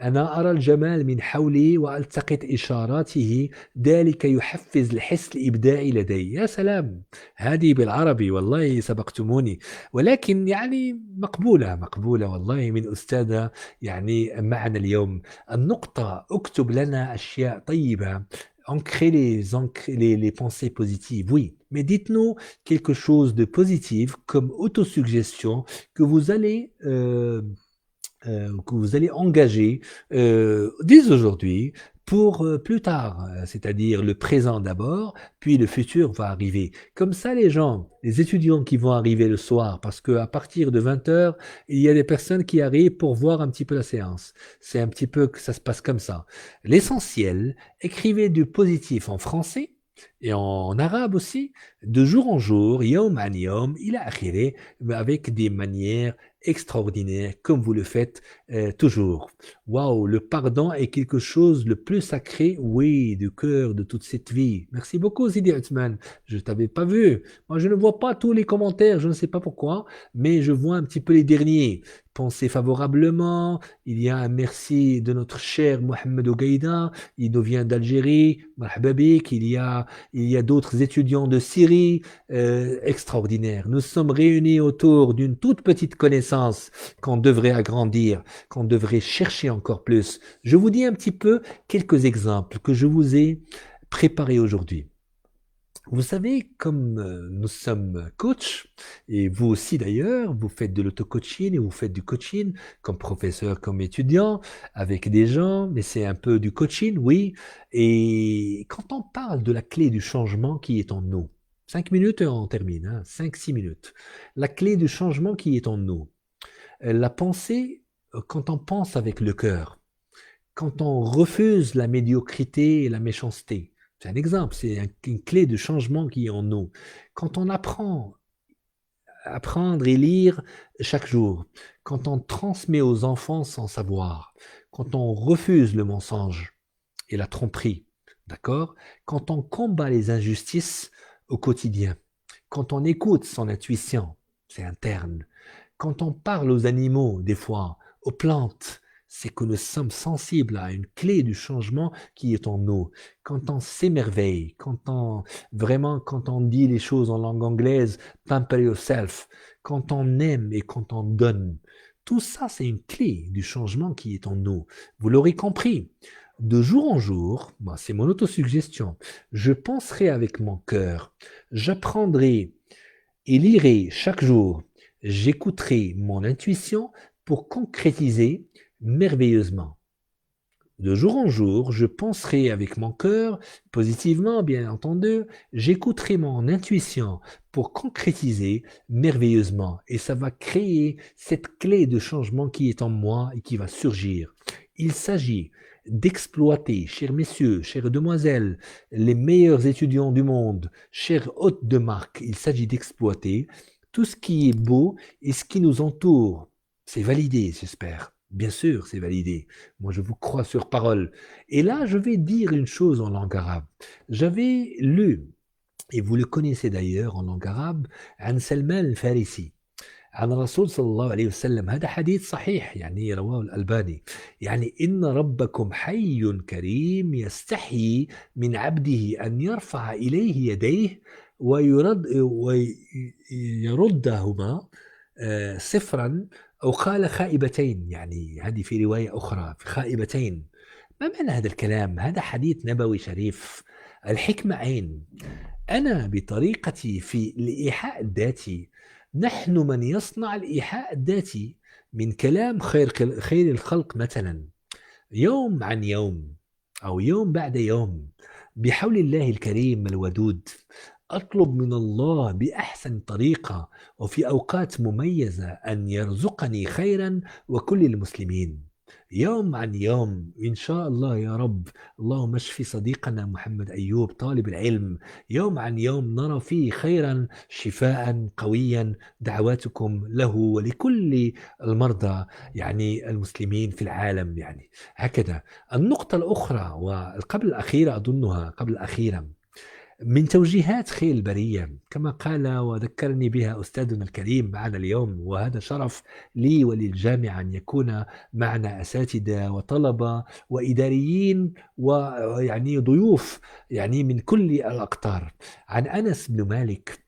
أنا أرى الجمال من حولي وألتقط إشاراته ذلك يحفز الحس الإبداعي لدي. يا سلام، هذه بالعربي والله سبقتموني، ولكن يعني مقبولة والله من أستاذة يعني معنا اليوم. النقطة اكتب لنا أشياء طيبة. Ancrer les pensées positives, oui. Mais dites-nous quelque chose de positif comme autosuggestion que vous allez engager dès aujourd'hui pour plus tard, c'est-à-dire le présent d'abord, puis le futur va arriver. Comme ça, les gens, les étudiants qui vont arriver le soir, parce qu'à partir de 20 heures, il y a des personnes qui arrivent pour voir un petit peu la séance. C'est un petit peu que ça se passe comme ça. L'essentiel, écrivez du positif en français et en arabe aussi, de jour en jour, yom an yom, ila akhirih, avec des manières extraordinaires, comme vous le faites toujours. Waouh, le pardon est quelque chose le plus sacré, oui, du cœur de toute cette vie. Merci beaucoup, Sidi Othman. Je t'avais pas vu. Moi, je ne vois pas tous les commentaires, je ne sais pas pourquoi, mais je vois un petit peu les derniers. Pensez favorablement. Il y a un merci de notre cher Mohamed Ougaïda. Il nous vient d'Algérie. Marhaba bik. Il y a d'autres étudiants de Syrie. Extraordinaire. Nous sommes réunis autour d'une toute petite connaissance qu'on devrait agrandir, qu'on devrait chercher encore plus. Je vous dis un petit peu quelques exemples que je vous ai préparés aujourd'hui. Vous savez, comme nous sommes coach, et vous aussi d'ailleurs, vous faites de l'auto-coaching et vous faites du coaching comme professeur, comme étudiant, avec des gens, mais c'est un peu du coaching, oui. Et quand on parle de la clé du changement qui est en nous, 5 minutes et on termine, hein, 5-6 minutes. La clé du changement qui est en nous. La pensée, quand on pense avec le cœur, quand on refuse la médiocrité et la méchanceté, c'est un exemple, c'est une clé de changement qui est en nous. Quand on apprend, apprendre et lire chaque jour, quand on transmet aux enfants sans savoir, quand on refuse le mensonge et la tromperie, d'accord? Quand on combat les injustices au quotidien, quand on écoute son intuition, c'est interne, quand on parle aux animaux, des fois, aux plantes, c'est que nous sommes sensibles à une clé du changement qui est en nous. Quand on s'émerveille, quand on dit les choses en langue anglaise, pamper yourself, quand on aime et quand on donne, tout ça, c'est une clé du changement qui est en nous. Vous l'aurez compris. De jour en jour, moi, c'est mon autosuggestion, je penserai avec mon cœur, j'apprendrai et lirai chaque jour. J'écouterai mon intuition pour concrétiser merveilleusement. De jour en jour, je penserai avec mon cœur, positivement bien entendu, j'écouterai mon intuition pour concrétiser merveilleusement. Et ça va créer cette clé de changement qui est en moi et qui va surgir. Il s'agit d'exploiter, chers messieurs, chères demoiselles, les meilleurs étudiants du monde, chers hôtes de marque, il s'agit d'exploiter tout ce qui est beau et ce qui nous entoure. C'est validé, j'espère. Bien sûr, c'est validé. Moi, je vous crois sur parole. Et là, je vais dire une chose en langue arabe. J'avais lu, et vous le connaissez d'ailleurs en langue arabe, عن سلمان الفارسي عن الرسول صلى الله عليه وسلم. هذا حديث صحيح يعني رواه الألباني. يعني إن ربكم حي كريم يستحيي من عبده أن يرفع إليه يديه ويردهما صفرا أو قال خائبتين. يعني هذه في رواية أخرى في خائبتين. ما معنى هذا الكلام؟ هذا حديث نبوي شريف. الحكمة عين. أنا بطريقتي في الإيحاء الذاتي، نحن من يصنع الإيحاء الذاتي من كلام خير الخلق مثلا يوم عن يوم أو يوم بعد يوم بحول الله الكريم الودود. أطلب من الله بأحسن طريقة وفي أوقات مميزة أن يرزقني خيرا وكل المسلمين يوم عن يوم إن شاء الله يا رب. اللهم اشف صديقنا محمد أيوب طالب العلم. يوم عن يوم نرى فيه خيرا شفاء قويا. دعواتكم له ولكل المرضى يعني المسلمين في العالم. يعني هكذا. النقطة الأخرى وقبل الأخيرة أظنها قبل الأخيرة من توجيهات خير البرية كما قال وذكرني بها أستاذنا الكريم معنا اليوم، وهذا شرف لي وللجامعة أن يكون معنا أساتذة وطلبة وإداريين ويعني ضيوف يعني من كل الأقطار. عن أنس بن مالك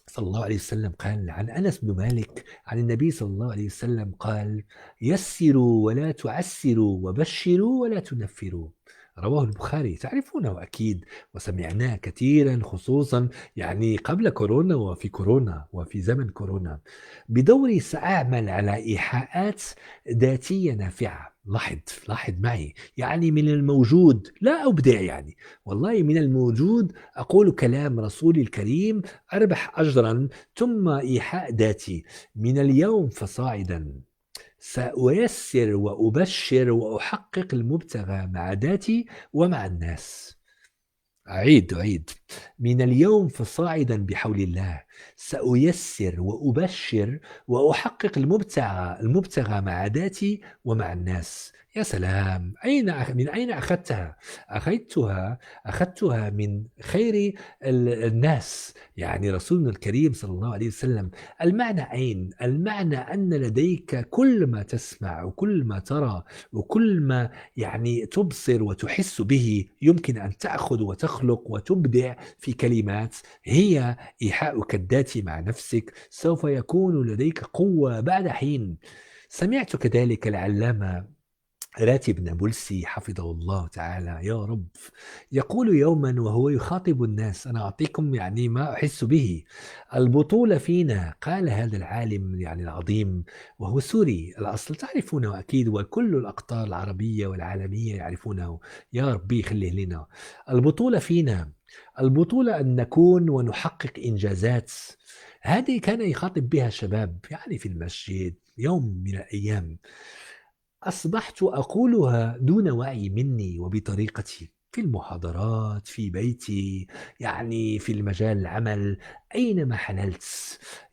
صلى الله عليه وسلم قال، عن أنس بن مالك عن النبي صلى الله عليه وسلم قال: يسروا ولا تعسروا وبشروا ولا تنفروا. رواه البخاري، تعرفونه أكيد وسمعناه كثيرا خصوصا يعني قبل كورونا وفي كورونا وفي زمن كورونا. بدوري سأعمل على إيحاءات ذاتية نافعة لاحظ معي، يعني من الموجود لا أبدع يعني، والله من الموجود أقول كلام رسولي الكريم أربح أجرا ثم إيحاء ذاتي. من اليوم فصاعدا سأيسر وأبشر وأحقق المبتغى مع ذاتي ومع الناس. أعيد من اليوم فصاعدا بحول الله سأيسر وأبشر وأحقق المبتغى مع ذاتي ومع الناس. يا سلام، من أين أخذتها؟ أخذتها من خير الناس، يعني رسولنا الكريم صلى الله عليه وسلم. المعنى أين؟ المعنى أن لديك كل ما تسمع وكل ما ترى وكل ما يعني تبصر وتحس به يمكن أن تأخذ وتخلق وتبدع في كلمات هي إيحاؤك الذاتي مع نفسك. سوف يكون لديك قوة بعد حين. سمعت كذلك العلامة راتب نابلسي حفظه الله تعالى يا رب يقول يوما وهو يخاطب الناس، أنا أعطيكم يعني ما أحس به. البطولة فينا، قال هذا العالم يعني العظيم وهو سوري الأصل، تعرفونه أكيد وكل الأقطار العربية والعالمية يعرفونه، يا ربي خليه لنا. البطولة فينا، البطولة أن نكون ونحقق إنجازات. هذه كان يخاطب بها الشباب يعني في المسجد يوم من الأيام. أصبحت أقولها دون وعي مني وبطريقتي في المحاضرات، في بيتي، يعني في المجال العمل، أينما حللت.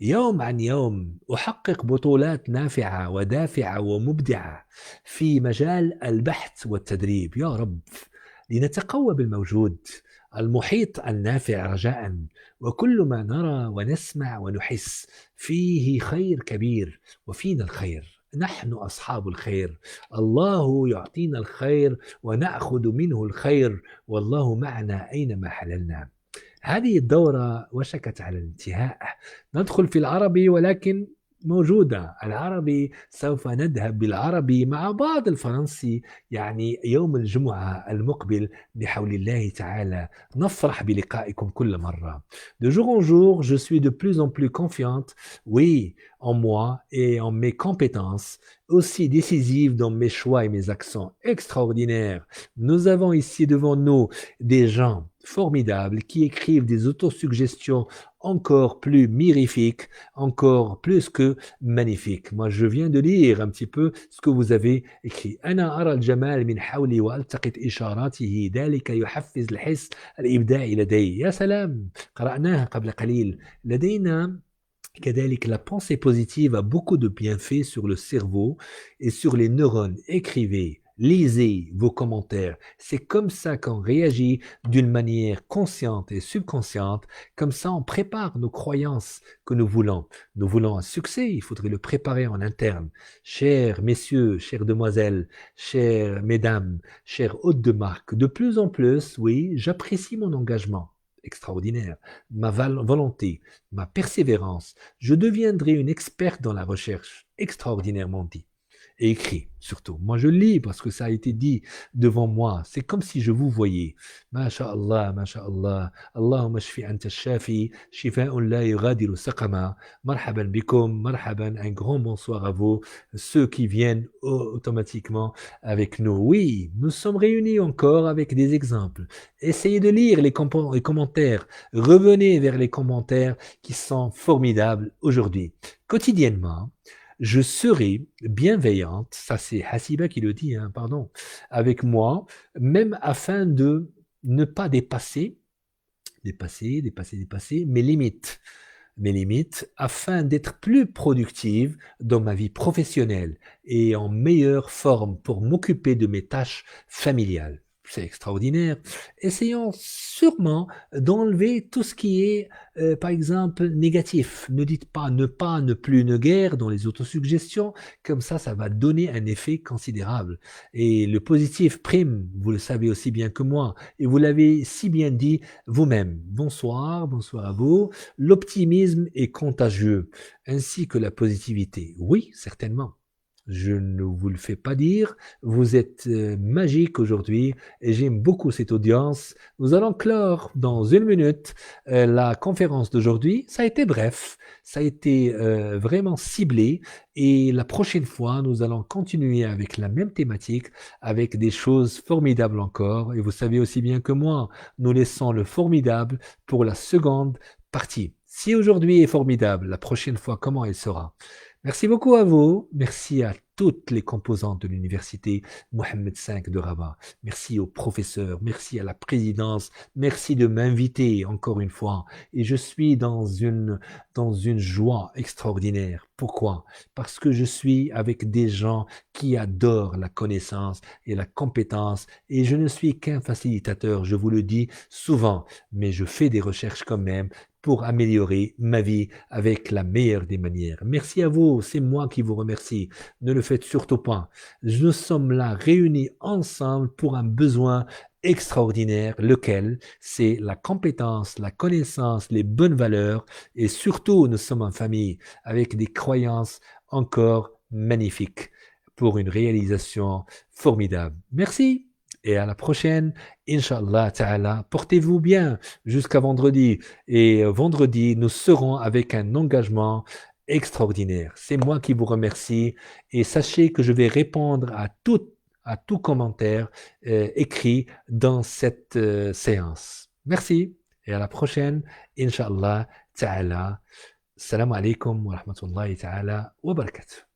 يوم عن يوم أحقق بطولات نافعة ودافعة ومبدعة في مجال البحث والتدريب. يا رب لنتقوى بالموجود، المحيط النافع رجاء، وكل ما نرى ونسمع ونحس فيه خير كبير وفينا الخير. نحن أصحاب الخير، الله يعطينا الخير ونأخذ منه الخير، والله معنا أينما حللنا. هذه الدورة وشكت على الانتهاء. ندخل في العربي ولكن موجودة العربي، سوف نذهب بالعربي مع بعض الفرنسي يعني يوم الجمعة المقبل بحول الله تعالى. نفرح بلقائكم كل مرة. De jour en jour, je suis de plus en plus confiante, oui, en moi et en mes compétences, aussi décisives dans mes choix et mes actions extraordinaires. Nous avons ici devant nous des gens formidables qui écrivent des autosuggestions encore plus mirifiques, encore plus que magnifiques. Moi, je viens de lire un petit peu ce que vous avez écrit. أنا أرى الجمال من حولي وألتقط إشاراته، ذلك يحفز الحس الإبداعي لدي. يا سلام، قرأناها قبل قليل. لدينا كذلك la pensée positive a beaucoup de bienfaits sur le cerveau et sur les neurones. Écrivez, lisez vos commentaires. C'est comme ça qu'on réagit d'une manière consciente et subconsciente. Comme ça, on prépare nos croyances que nous voulons. Nous voulons un succès, il faudrait le préparer en interne. Chers messieurs, chères demoiselles, chères mesdames, chers hôtes de marque, de plus en plus, oui, j'apprécie mon engagement extraordinaire, ma volonté, ma persévérance. Je deviendrai une experte dans la recherche, extraordinairement dit. Et écrit surtout. Moi je lis parce que ça a été dit devant moi. C'est comme si je vous voyais. Ma sha Allah, Allahumma shfi anta shafi, shifa'un la yughadiru saqama. Marhaban bikum, marhaban, un grand bonsoir à vous, ceux qui viennent automatiquement avec nous. Oui, nous sommes réunis encore avec des exemples. Essayez de lire les commentaires. Revenez vers les commentaires qui sont formidables aujourd'hui. Quotidiennement, je serai bienveillante, ça c'est Hasiba qui le dit, hein, pardon, avec moi, même afin de ne pas dépasser mes limites, afin d'être plus productive dans ma vie professionnelle et en meilleure forme pour m'occuper de mes tâches familiales. C'est extraordinaire. Essayons sûrement d'enlever tout ce qui est, par exemple, négatif. Ne dites pas, ne plus, ne guère dans les autosuggestions. Comme ça va donner un effet considérable. Et le positif prime, vous le savez aussi bien que moi. Et vous l'avez si bien dit vous-même. Bonsoir à vous. L'optimisme est contagieux, ainsi que la positivité. Oui, certainement. Je ne vous le fais pas dire. Vous êtes magique aujourd'hui et j'aime beaucoup cette audience. Nous allons clore dans une minute la conférence d'aujourd'hui. Ça a été bref, ça a été vraiment ciblé et la prochaine fois, nous allons continuer avec la même thématique, avec des choses formidables encore. Et vous savez aussi bien que moi, nous laissons le formidable pour la seconde partie. Si aujourd'hui est formidable, la prochaine fois, comment elle sera? Merci beaucoup à vous. Merci à toutes les composantes de l'université Mohamed V de Rabat. Merci aux professeurs. Merci à la présidence. Merci de m'inviter encore une fois. Et je suis dans une joie extraordinaire. Pourquoi? Parce que je suis avec des gens qui adorent la connaissance et la compétence. Et je ne suis qu'un facilitateur, je vous le dis souvent, mais je fais des recherches quand même pour améliorer ma vie avec la meilleure des manières. Merci à vous, c'est moi qui vous remercie. Ne le faites surtout pas. Nous sommes là réunis ensemble pour un besoin extraordinaire, lequel c'est la compétence, la connaissance, les bonnes valeurs et surtout nous sommes en famille avec des croyances encore magnifiques pour une réalisation formidable. Merci et à la prochaine. Inch'Allah Ta'ala, portez-vous bien jusqu'à vendredi. Et vendredi, nous serons avec un engagement extraordinaire. C'est moi qui vous remercie et sachez que je vais répondre à tout commentaire écrit dans cette séance. Merci et à la prochaine. Inch'Allah Ta'ala. Salam alaikum wa rahmatullahi ta'ala wa barakatuh.